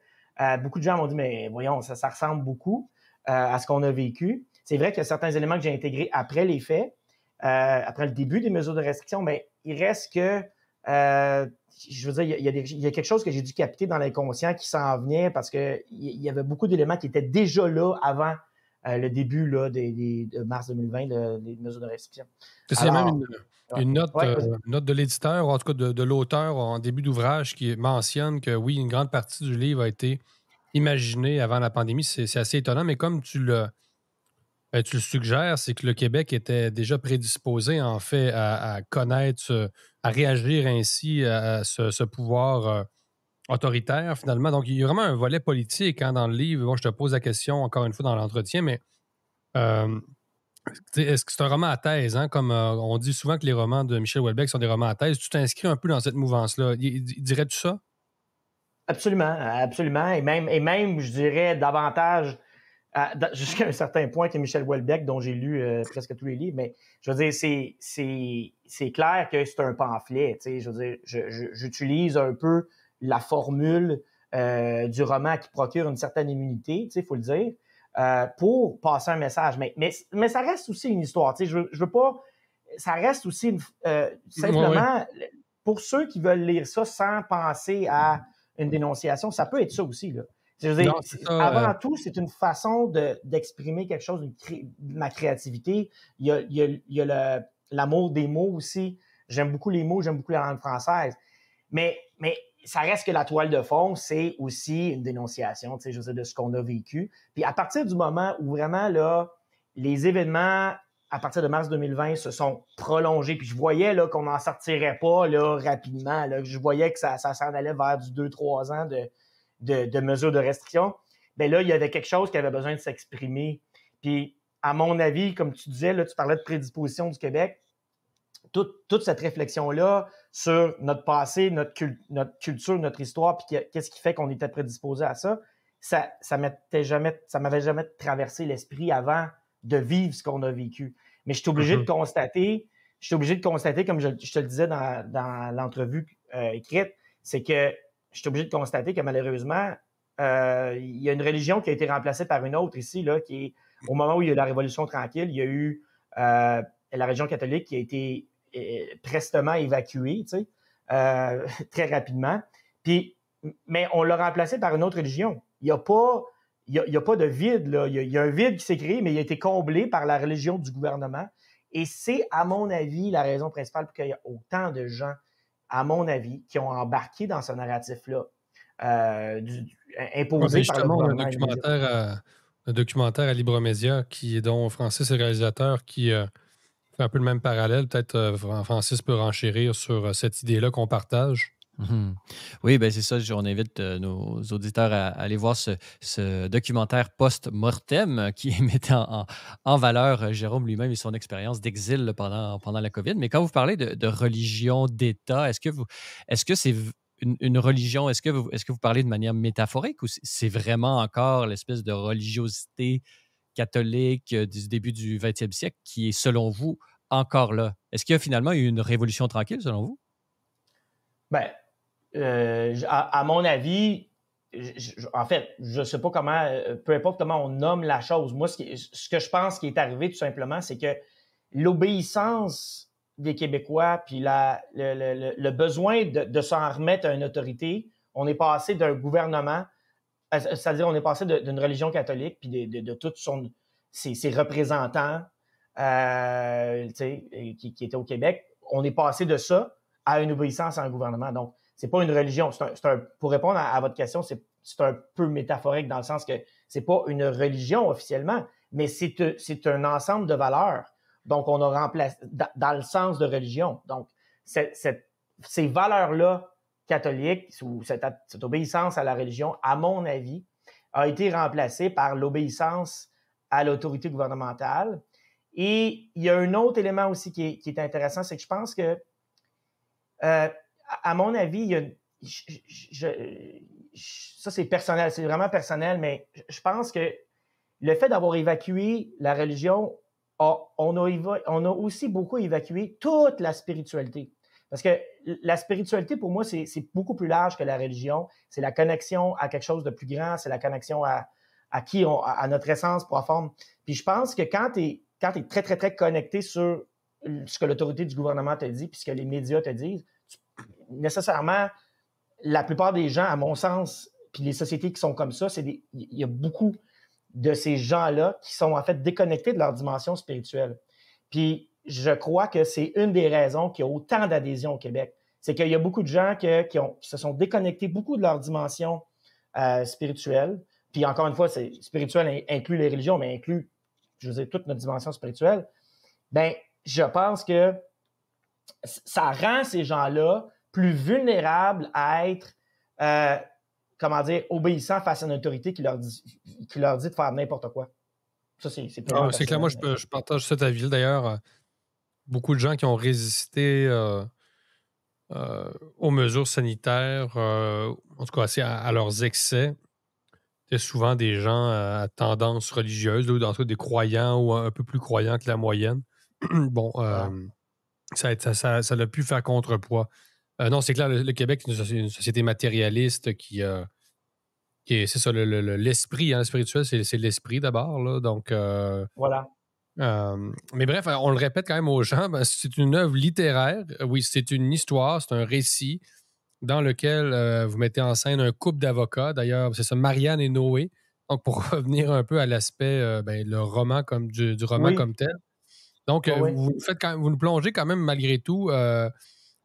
Beaucoup de gens m'ont dit, mais voyons, ça ressemble beaucoup à ce qu'on a vécu. C'est vrai qu'il y a certains éléments que j'ai intégrés après les faits, après le début des mesures de restriction, mais il reste que, je veux dire, il y a quelque chose que j'ai dû capter dans l'inconscient qui s'en venait parce qu'il y avait beaucoup d'éléments qui étaient déjà là avant le début là, de mars 2020, des mesures de restriction. C'est même une note de l'éditeur, ou en tout cas de l'auteur en début d'ouvrage qui mentionne que oui, une grande partie du livre a été imaginée avant la pandémie. C'est assez étonnant, mais comme tu le suggères, c'est que le Québec était déjà prédisposé, en fait, à connaître, à réagir ainsi à ce pouvoir autoritaire, finalement. Donc, il y a vraiment un volet politique dans le livre. Bon, je te pose la question encore une fois dans l'entretien, mais est-ce que c'est un roman à thèse? Comme on dit souvent que les romans de Michel Houellebecq sont des romans à thèse. Tu t'inscris un peu dans cette mouvance-là. Dirais-tu ça? Absolument, absolument. Et même je dirais davantage jusqu'à un certain point que Michel Houellebecq, dont j'ai lu presque tous les livres, mais je veux dire, c'est clair que c'est un pamphlet. Je veux dire, j'utilise un peu la formule du roman qui procure une certaine immunité, il faut le dire, pour passer un message. Mais ça reste aussi une histoire. Je veux pas... Ça reste aussi simplement, pour ceux qui veulent lire ça sans penser à une dénonciation, ça peut être ça aussi, là. Je veux dire, avant tout, c'est une façon d'exprimer quelque chose, de ma créativité. Il y a l'amour des mots aussi. J'aime beaucoup les mots, j'aime beaucoup la langue française. Mais ça reste que la toile de fond, c'est aussi une dénonciation, je veux dire, de ce qu'on a vécu. Puis à partir du moment où vraiment, là, les événements, à partir de mars 2020, se sont prolongés, puis je voyais là, qu'on n'en sortirait pas là, rapidement. Là, je voyais que ça s'en allait vers du 2-3 ans de mesures de restriction. Bien là, il y avait quelque chose qui avait besoin de s'exprimer. Puis, à mon avis, comme tu disais, là, tu parlais de prédisposition du Québec, toute cette réflexion-là sur notre passé, notre culture, notre histoire, puis qu'est-ce qui fait qu'on était prédisposé à ça, ça m'avait jamais traversé l'esprit avant de vivre ce qu'on a vécu. Mais je suis obligé de constater, comme je te le disais dans l'entrevue écrite, c'est que je suis obligé de constater que malheureusement, il y a une religion qui a été remplacée par une autre ici, là, qui est au moment où il y a eu la Révolution tranquille, il y a eu la religion catholique qui a été prestement évacuée, tu sais, très rapidement. Mais on l'a remplacé par une autre religion. Il n'y a pas de vide, là. Il y a un vide qui s'est créé, mais il a été comblé par la religion du gouvernement. Et c'est, à mon avis, la raison principale pour qu'il y ait autant de gens, à mon avis, qui ont embarqué dans ce narratif-là, imposé par le gouvernement. Un documentaire à Libre Média dont Francis est le réalisateur qui C'est un peu le même parallèle. Peut-être Francis peut renchérir sur cette idée-là qu'on partage. Mhm. Oui, ben c'est ça. On invite nos auditeurs à aller voir ce documentaire post-mortem qui mettait en valeur Jérôme lui-même et son expérience d'exil là, pendant la COVID. Mais quand vous parlez de religion, d'État, est-ce que c'est une religion, est-ce que vous parlez de manière métaphorique ou c'est vraiment encore l'espèce de religiosité catholique du début du 20e siècle qui est, selon vous, encore là? Est-ce qu'il y a finalement eu une révolution tranquille, selon vous? Ben, à mon avis, en fait, je ne sais pas comment, peu importe comment on nomme la chose, moi, ce que je pense qui est arrivé tout simplement, c'est que l'obéissance des Québécois, puis le besoin de s'en remettre à une autorité, on est passé d'un gouvernement, c'est-à-dire on est passé d'une religion catholique, puis de tous ses représentants qui étaient au Québec, on est passé de ça à une obéissance à un gouvernement. Donc, c'est pas une religion. Pour répondre à votre question, c'est un peu métaphorique dans le sens que c'est pas une religion officiellement, mais c'est un ensemble de valeurs. Donc, on a remplacé dans le sens de religion. Donc, ces valeurs-là catholiques ou cette obéissance à la religion, à mon avis, a été remplacée par l'obéissance à l'autorité gouvernementale. Et il y a un autre élément aussi qui est intéressant, c'est que je pense que à mon avis, ça c'est personnel, c'est vraiment personnel, mais je pense que le fait d'avoir évacué la religion, on a aussi beaucoup évacué toute la spiritualité. Parce que la spiritualité, pour moi, c'est beaucoup plus large que la religion. C'est la connexion à quelque chose de plus grand, c'est la connexion à notre essence profonde. Puis je pense que quand tu es très, très, très connecté sur ce que l'autorité du gouvernement te dit, puis ce que les médias te disent, nécessairement, la plupart des gens, à mon sens, puis les sociétés qui sont comme ça, il y a beaucoup de ces gens-là qui sont en fait déconnectés de leur dimension spirituelle. Puis je crois que c'est une des raisons qu'il y a autant d'adhésion au Québec. C'est qu'il y a beaucoup de gens qui se sont déconnectés beaucoup de leur dimension spirituelle. Puis encore une fois, spirituel inclut les religions, mais inclut, je veux dire, toute notre dimension spirituelle. Ben, je pense que ça rend ces gens-là plus vulnérables à être, obéissants face à une autorité qui leur dit de faire n'importe quoi. Ça, c'est c'est clair, moi, je partage cet avis. D'ailleurs, beaucoup de gens qui ont résisté aux mesures sanitaires, en tout cas à leurs excès, c'était souvent des gens à tendance religieuse, ou en tout cas des croyants ou un peu plus croyants que la moyenne. Bon, ça a pu faire contrepoids. Non, c'est clair, le Québec, c'est une société matérialiste qui est, c'est ça, l'esprit spirituel, c'est l'esprit d'abord. Là, donc, voilà. Mais bref, on le répète quand même aux gens, c'est une œuvre littéraire. Oui, c'est une histoire, c'est un récit dans lequel vous mettez en scène un couple d'avocats. D'ailleurs, c'est ça, Marianne et Noé. Donc, pour revenir un peu à l'aspect, le roman du roman comme tel. Donc, vous nous plongez quand même malgré tout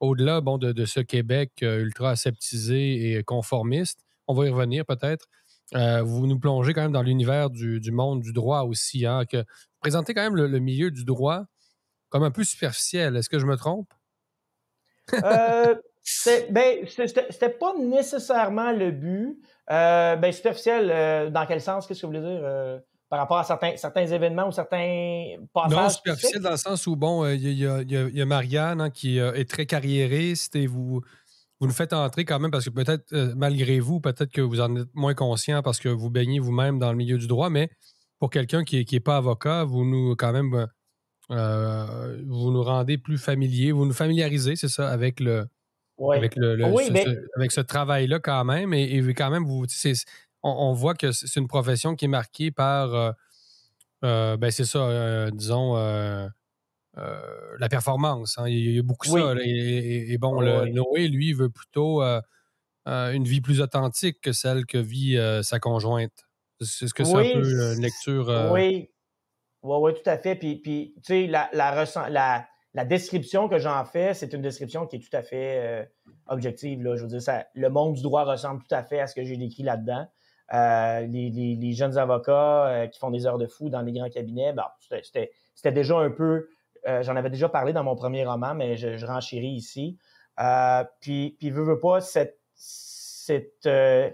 au-delà de ce Québec ultra aseptisé et conformiste. On va y revenir peut-être. Vous nous plongez quand même dans l'univers du monde du droit aussi. Que vous présentez quand même le milieu du droit comme un peu superficiel. Est-ce que je me trompe? C'était pas nécessairement le but. Superficiel, dans quel sens? Qu'est-ce que vous voulez dire? Par rapport à certains événements ou certains passages? Non, superficiel dans le sens où, il y a Marianne qui est très carriériste et vous nous faites entrer quand même parce que peut-être, malgré vous, peut-être que vous en êtes moins conscient parce que vous baignez vous-même dans le milieu du droit, mais pour quelqu'un qui est pas avocat, vous nous rendez plus familier, vous nous familiarisez, c'est ça, avec avec ce travail-là quand même. Et quand même, on voit que c'est une profession qui est marquée par, c'est ça, disons, la performance. Il y a beaucoup ça. Là, et bon, Noé, lui, veut plutôt une vie plus authentique que celle que vit sa conjointe. Est-ce que c'est un peu une lecture? Oui, tout à fait. Puis tu sais, la description que j'en fais, c'est une description qui est tout à fait objective. Là. Je veux dire, le monde du droit ressemble tout à fait à ce que j'ai décrit là-dedans. Les jeunes avocats qui font des heures de fou dans les grands cabinets, c'était déjà un peu j'en avais déjà parlé dans mon premier roman, mais je renchéris ici. Puis veux pas, c'est ça.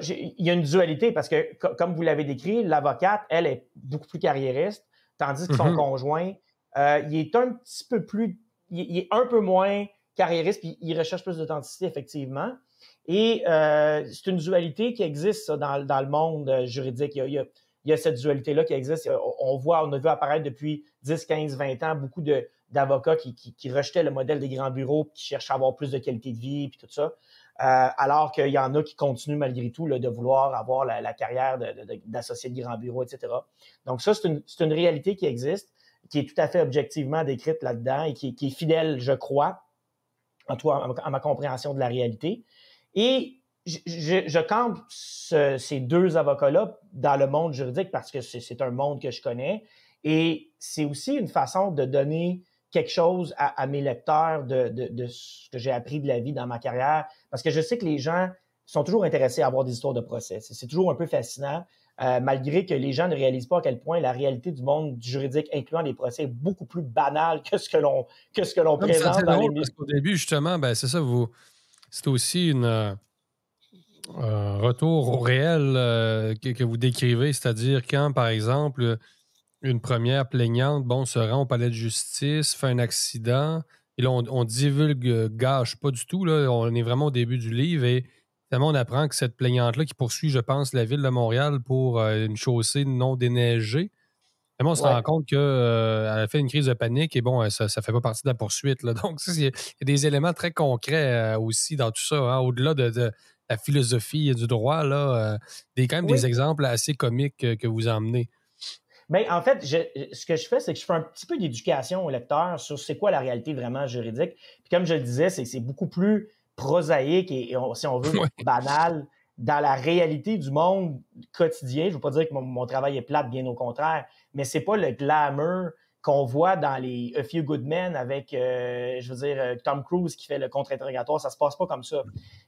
Il y a une dualité parce que, comme vous l'avez décrit, l'avocate, elle, est beaucoup plus carriériste, tandis que son conjoint, il est un petit peu plus... Il est un peu moins carriériste, puis il recherche plus d'authenticité, effectivement. Et c'est une dualité qui existe ça, dans le monde juridique. Il y a cette dualité-là qui existe. On a vu apparaître depuis 10, 15, 20 ans beaucoup d'avocats qui rejetaient le modèle des grands bureaux, qui cherchent à avoir plus de qualité de vie, puis tout ça. Alors qu'il y en a qui continuent malgré tout là, de vouloir avoir la carrière d'associé de grands bureaux, etc. Donc ça, c'est une réalité qui existe, qui est tout à fait objectivement décrite là-dedans et qui est fidèle, je crois, à ma compréhension de la réalité. Et je campe ces deux avocats-là dans le monde juridique parce que c'est un monde que je connais. Et c'est aussi une façon de donner quelque chose à mes lecteurs de ce que j'ai appris de la vie dans ma carrière. Parce que je sais que les gens sont toujours intéressés à avoir des histoires de procès. C'est toujours un peu fascinant, malgré que les gens ne réalisent pas à quel point la réalité du monde du juridique, incluant les procès, est beaucoup plus banale que ce que l'on présente dans les... Parce qu'au début, justement, c'est ça, c'est aussi un retour au réel que vous décrivez, c'est-à-dire quand, par exemple, une première plaignante, se rend au palais de justice, fait un accident, et là, on gâche pas du tout, là, on est vraiment au début du livre, et finalement, on apprend que cette plaignante-là qui poursuit, je pense, la ville de Montréal pour une chaussée non déneigée, vraiment, on se rend compte qu'elle a fait une crise de panique et ça ne fait pas partie de la poursuite. Là. Donc, il y a des éléments très concrets aussi dans tout ça, hein, au-delà de la philosophie et du droit, là, quand même des exemples assez comiques que vous emmenez. Bien, en fait, ce que je fais, c'est que je fais un petit peu d'éducation au lecteur sur c'est quoi la réalité vraiment juridique. Puis comme je le disais, c'est beaucoup plus prosaïque et si on veut, banal dans la réalité du monde quotidien. Je ne veux pas dire que mon travail est plate, bien au contraire, mais c'est pas le glamour qu'on voit dans les A Few Good Men avec, Tom Cruise qui fait le contre-interrogatoire. Ça se passe pas comme ça.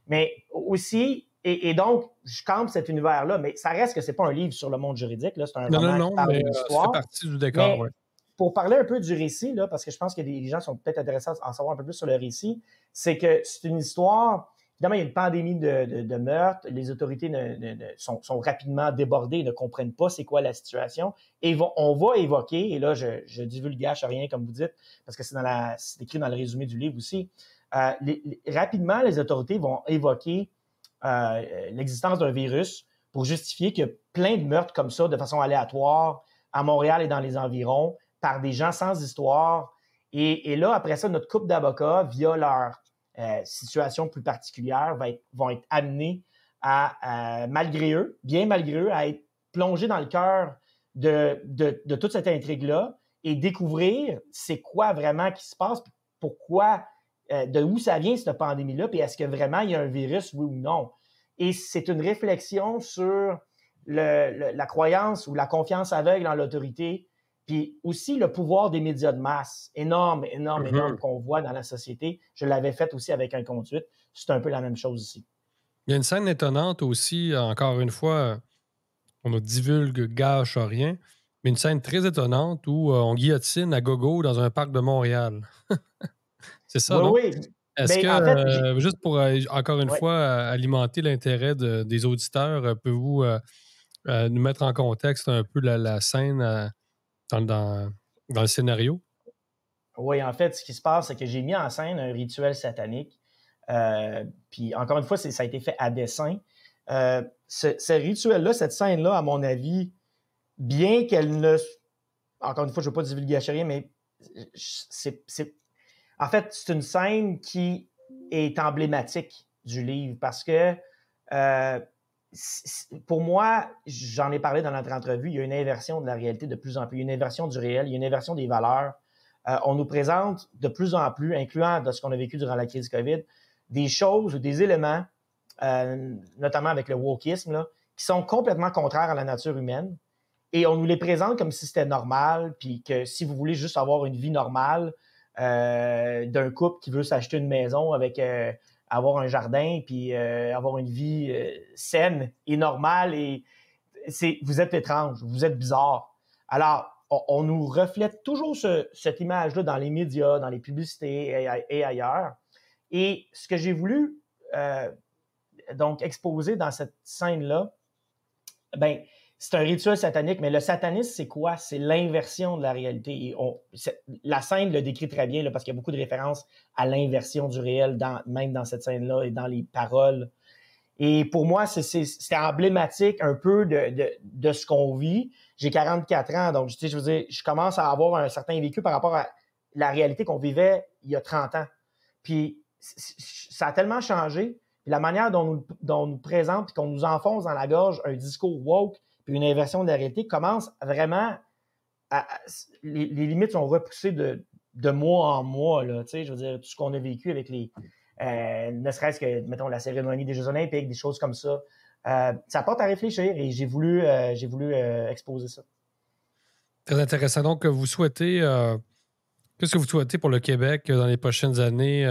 Mais aussi, et donc, je campe cet univers-là, mais ça reste que c'est pas un livre sur le monde juridique. Là, c'est un roman qui parle de l'histoire. Ça fait partie du décor, oui. Pour parler un peu du récit, là, parce que je pense que les gens sont peut-être intéressés à en savoir un peu plus sur le récit, c'est que c'est une histoire... Évidemment, il y a une pandémie de meurtres. Les autorités sont rapidement débordées, ne comprennent pas c'est quoi la situation. Et on va évoquer, et là, je divulgage rien, comme vous dites, parce que c'est écrit dans le résumé du livre aussi. Rapidement, les autorités vont évoquer l'existence d'un virus pour justifier qu'il y a plein de meurtres comme ça, de façon aléatoire, à Montréal et dans les environs, par des gens sans histoire. Et là, après ça, notre couple d'avocats, via leur situation plus particulière, vont être amenés à, bien malgré eux, à être plongés dans le cœur de toute cette intrigue-là et découvrir c'est quoi vraiment qui se passe, pourquoi, de où ça vient cette pandémie-là, puis est-ce que vraiment il y a un virus, oui ou non. Et c'est une réflexion sur la croyance ou la confiance aveugle en l'autorité, puis aussi le pouvoir des médias de masse, énorme qu'on voit dans la société. Je l'avais fait aussi avec un conduite. C'est un peu la même chose ici. Il y a une scène étonnante aussi, encore une fois, on ne divulgue, gâche rien, mais une scène très étonnante où on guillotine à gogo dans un parc de Montréal. C'est ça, non? Oui. Est-ce que, juste pour, encore une fois, alimenter l'intérêt des auditeurs, pouvez-vous nous mettre en contexte un peu la scène dans le scénario? Oui, en fait, ce qui se passe, c'est que j'ai mis en scène un rituel satanique. Puis, encore une fois, ça a été fait à dessein. Ce rituel-là, cette scène-là, à mon avis, bien qu'elle ne... Encore une fois, je ne veux pas divulguer rien, mais en fait, c'est une scène qui est emblématique du livre parce que pour moi, j'en ai parlé dans notre entrevue, il y a une inversion de la réalité de plus en plus. Il y a une inversion du réel, il y a une inversion des valeurs. On nous présente de plus en plus, incluant de ce qu'on a vécu durant la crise COVID, des choses ou des éléments, notamment avec le wokisme, là, qui sont complètement contraires à la nature humaine. Et on nous les présente comme si c'était normal, puis que si vous voulez juste avoir une vie normale d'un couple qui veut s'acheter une maison avec... avoir un jardin, puis avoir une vie saine et normale. Et vous êtes étrange, vous êtes bizarre. Alors, on nous reflète toujours cette image-là dans les médias, dans les publicités et ailleurs. Et ce que j'ai voulu donc exposer dans cette scène-là, ben, c'est un rituel satanique, mais le satanisme, c'est quoi? C'est l'inversion de la réalité. Et la scène le décrit très bien là, parce qu'il y a beaucoup de références à l'inversion du réel, même dans cette scène-là et dans les paroles. Et pour moi, c'était emblématique un peu de ce qu'on vit. J'ai 44 ans, donc je veux dire, je commence à avoir un certain vécu par rapport à la réalité qu'on vivait il y a 30 ans. Puis ça a tellement changé. Puis la manière dont on nous présente et qu'on nous enfonce dans la gorge un discours woke puis une inversion de la réalité commence vraiment les limites sont repoussées de mois en mois. Là, tu sais, je veux dire, tout ce qu'on a vécu avec ne serait-ce que, mettons, la cérémonie des Jeux olympiques, des choses comme ça. Ça porte à réfléchir et j'ai voulu exposer ça. Très intéressant. Donc, vous souhaitez... qu'est-ce que vous souhaitez pour le Québec dans les prochaines années?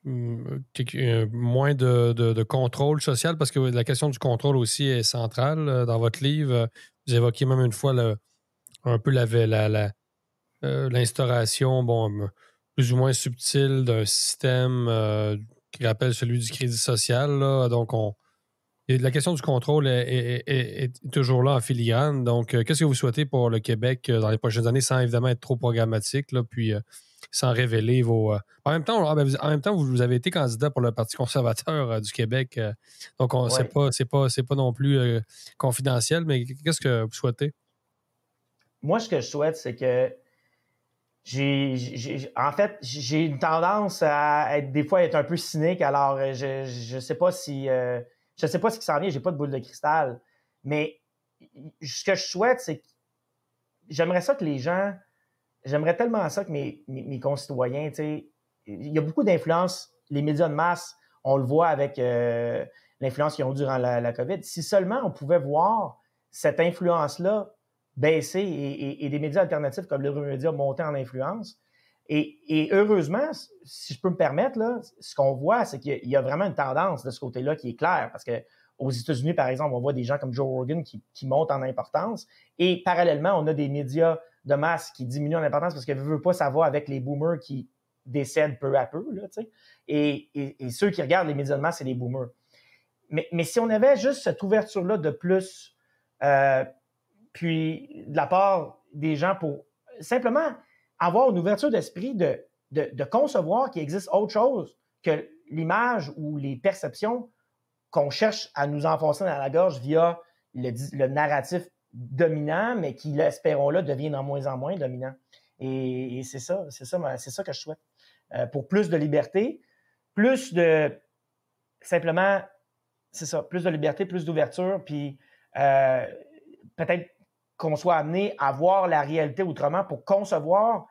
Moins de contrôle social, parce que la question du contrôle aussi est centrale dans votre livre. Vous évoquez même une fois un peu l'instauration, plus ou moins subtile d'un système qui rappelle celui du crédit social. Là. Donc, la question du contrôle est toujours là en filigrane. Donc, qu'est-ce que vous souhaitez pour le Québec dans les prochaines années, sans évidemment être trop programmatique, là, puis sans révéler vos... En même temps, vous avez été candidat pour le Parti conservateur du Québec. Donc, c'est pas non plus confidentiel, mais qu'est-ce que vous souhaitez? Moi, ce que je souhaite, c'est que en fait, j'ai une tendance à des fois être un peu cynique. Alors, je sais pas si je sais pas ce qui s'en vient. J'ai pas de boule de cristal, mais ce que je souhaite, c'est que j'aimerais tellement ça que mes concitoyens, tu sais, il y a beaucoup d'influence. Les médias de masse, on le voit avec l'influence qu'ils ont durant la COVID. Si seulement on pouvait voir cette influence-là baisser et des médias alternatifs comme l'Heureux Média monter en influence. Et heureusement, si je peux me permettre, là, ce qu'on voit, c'est qu'il y a vraiment une tendance de ce côté-là qui est claire. Parce qu'aux États-Unis, par exemple, on voit des gens comme Joe Rogan qui montent en importance. Et parallèlement, on a des médias de masse qui diminuent en importance parce que veut pas, ça va avec les boomers qui décèdent peu à peu. Là, et ceux qui regardent les médias de masse, c'est les boomers. Mais si on avait juste cette ouverture-là de plus, puis de la part des gens pour simplement avoir une ouverture d'esprit de concevoir qu'il existe autre chose que l'image ou les perceptions qu'on cherche à nous enfoncer dans la gorge via le narratif dominant, mais qui, espérons-le, devient de moins en moins dominant. Et c'est ça que je souhaite. Pour plus de liberté, plus de... Simplement, c'est ça, plus de liberté, plus d'ouverture, puis peut-être qu'on soit amené à voir la réalité autrement pour concevoir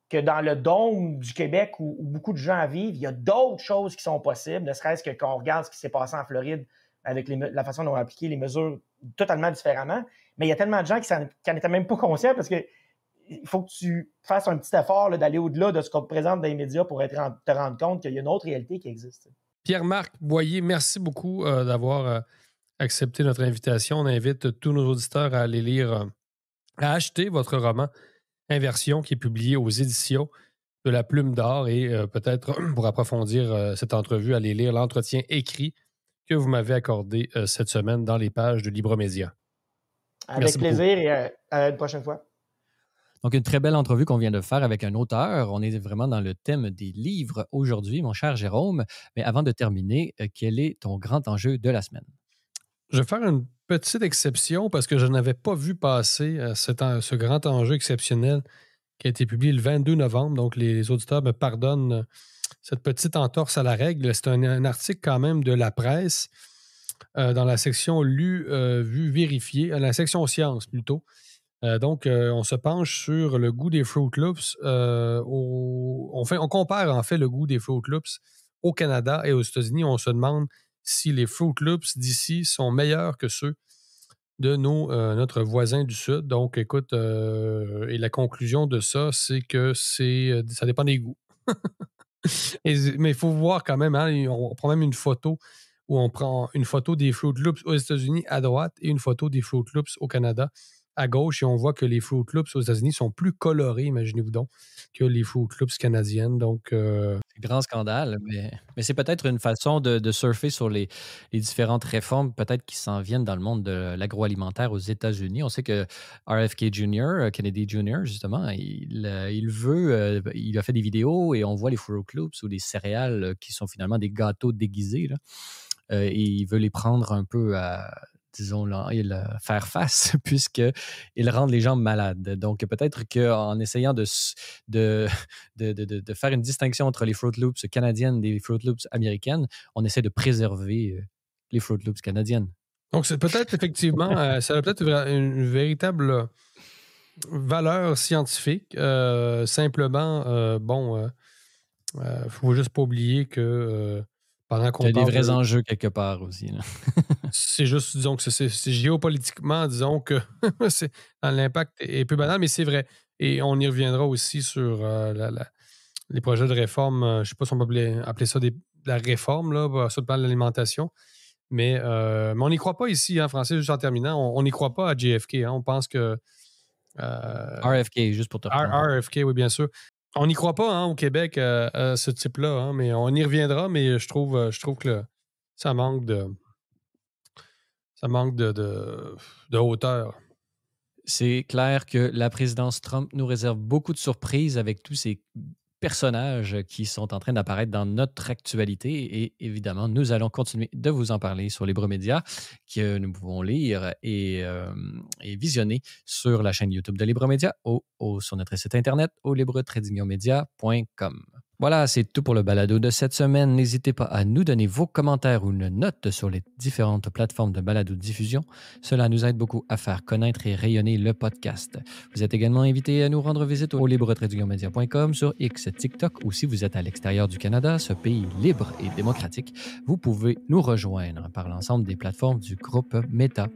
que dans le dôme du Québec où beaucoup de gens vivent, il y a d'autres choses qui sont possibles, ne serait-ce que quand on regarde ce qui s'est passé en Floride avec la façon dont on a appliqué les mesures totalement différemment. Mais il y a tellement de gens qui n'en étaient même pas conscients parce que il faut que tu fasses un petit effort là, d'aller au-delà de ce qu'on te présente dans les médias pour te rendre compte qu'il y a une autre réalité qui existe. Pierre-Marc Boyer, merci beaucoup d'avoir accepté notre invitation. On invite tous nos auditeurs à aller lire, à acheter votre roman Inversion qui est publié aux éditions de la Plume d'Or et peut-être pour approfondir cette entrevue, aller lire l'entretien écrit que vous m'avez accordé cette semaine dans les pages de Libre Média. Avec merci plaisir beaucoup. Et à une prochaine fois. Donc, une très belle entrevue qu'on vient de faire avec un auteur. On est vraiment dans le thème des livres aujourd'hui, mon cher Jérôme. Mais avant de terminer, quel est ton grand enjeu de la semaine? Je vais faire une petite exception parce que je n'avais pas vu passer ce grand enjeu exceptionnel qui a été publié le 22 novembre. Donc, les auditeurs me pardonnent cette petite entorse à la règle. C'est un article quand même de La Presse dans la section Lu, Vu, Vérifié, la section Sciences plutôt. Donc, on se penche sur le goût des Fruit Loops. On compare en fait le goût des Fruit Loops au Canada et aux États-Unis. On se demande si les Fruit Loops d'ici sont meilleurs que ceux de notre voisin du Sud. Donc, écoute, et la conclusion de ça, c'est que ça dépend des goûts. Mais il faut voir quand même, hein, on prend même une photo où on prend une photo des Fruit Loops aux États-Unis à droite et une photo des Fruit Loops au Canada à gauche et on voit que les Fruit Loops aux États-Unis sont plus colorés, imaginez-vous donc, que les Fruit Loops canadiennes. Donc, grand scandale, mais c'est peut-être une façon de surfer sur les différentes réformes, peut-être qui s'en viennent dans le monde de l'agroalimentaire aux États-Unis. On sait que RFK Jr., Kennedy Jr., justement, il a fait des vidéos et on voit les Fruit Loops ou les céréales qui sont finalement des gâteaux déguisés, là. Et il veut les prendre un peu à, disons, faire face, puisqu'ils rendent les gens malades. Donc, peut-être qu'en essayant de faire une distinction entre les Fruit Loops canadiennes et les Fruit Loops américaines, on essaie de préserver les Fruit Loops canadiennes. Donc, c'est peut-être effectivement, ça a peut-être une véritable valeur scientifique. Simplement, faut juste pas oublier que pendant qu'on Il y a des parle vrais enjeux quelque part aussi, là. c'est juste, disons que c'est géopolitiquement, disons que l'impact est peu banal, mais c'est vrai. Et on y reviendra aussi sur les projets de réforme. Je ne sais pas si on peut appeler ça la réforme, là, sur le plan de l'alimentation. Mais on n'y croit pas ici, hein, Francis, juste en terminant. On n'y croit pas à JFK. Hein, on pense que... RFK, juste pour te reprendre. RFK, oui, bien sûr. On n'y croit pas, hein, au Québec à ce type-là, hein, mais on y reviendra, mais je trouve que ça manque de hauteur. C'est clair que la présidence Trump nous réserve beaucoup de surprises avec tous ces personnages qui sont en train d'apparaître dans notre actualité et évidemment, nous allons continuer de vous en parler sur Libre Média que nous pouvons lire et visionner sur la chaîne YouTube de Libre Média ou sur notre site internet au libre-media.com. Voilà, c'est tout pour le balado de cette semaine. N'hésitez pas à nous donner vos commentaires ou une note sur les différentes plateformes de balado-diffusion. Cela nous aide beaucoup à faire connaître et rayonner le podcast. Vous êtes également invité à nous rendre visite au libre-media.com sur X, TikTok ou si vous êtes à l'extérieur du Canada, ce pays libre et démocratique, vous pouvez nous rejoindre par l'ensemble des plateformes du groupe Meta.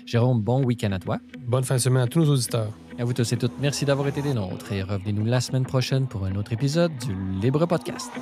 Jérôme, bon week-end à toi. Bonne fin de semaine à tous nos auditeurs. À vous tous et toutes, merci d'avoir été des nôtres et revenez-nous la semaine prochaine pour un autre épisode du Libre Podcast.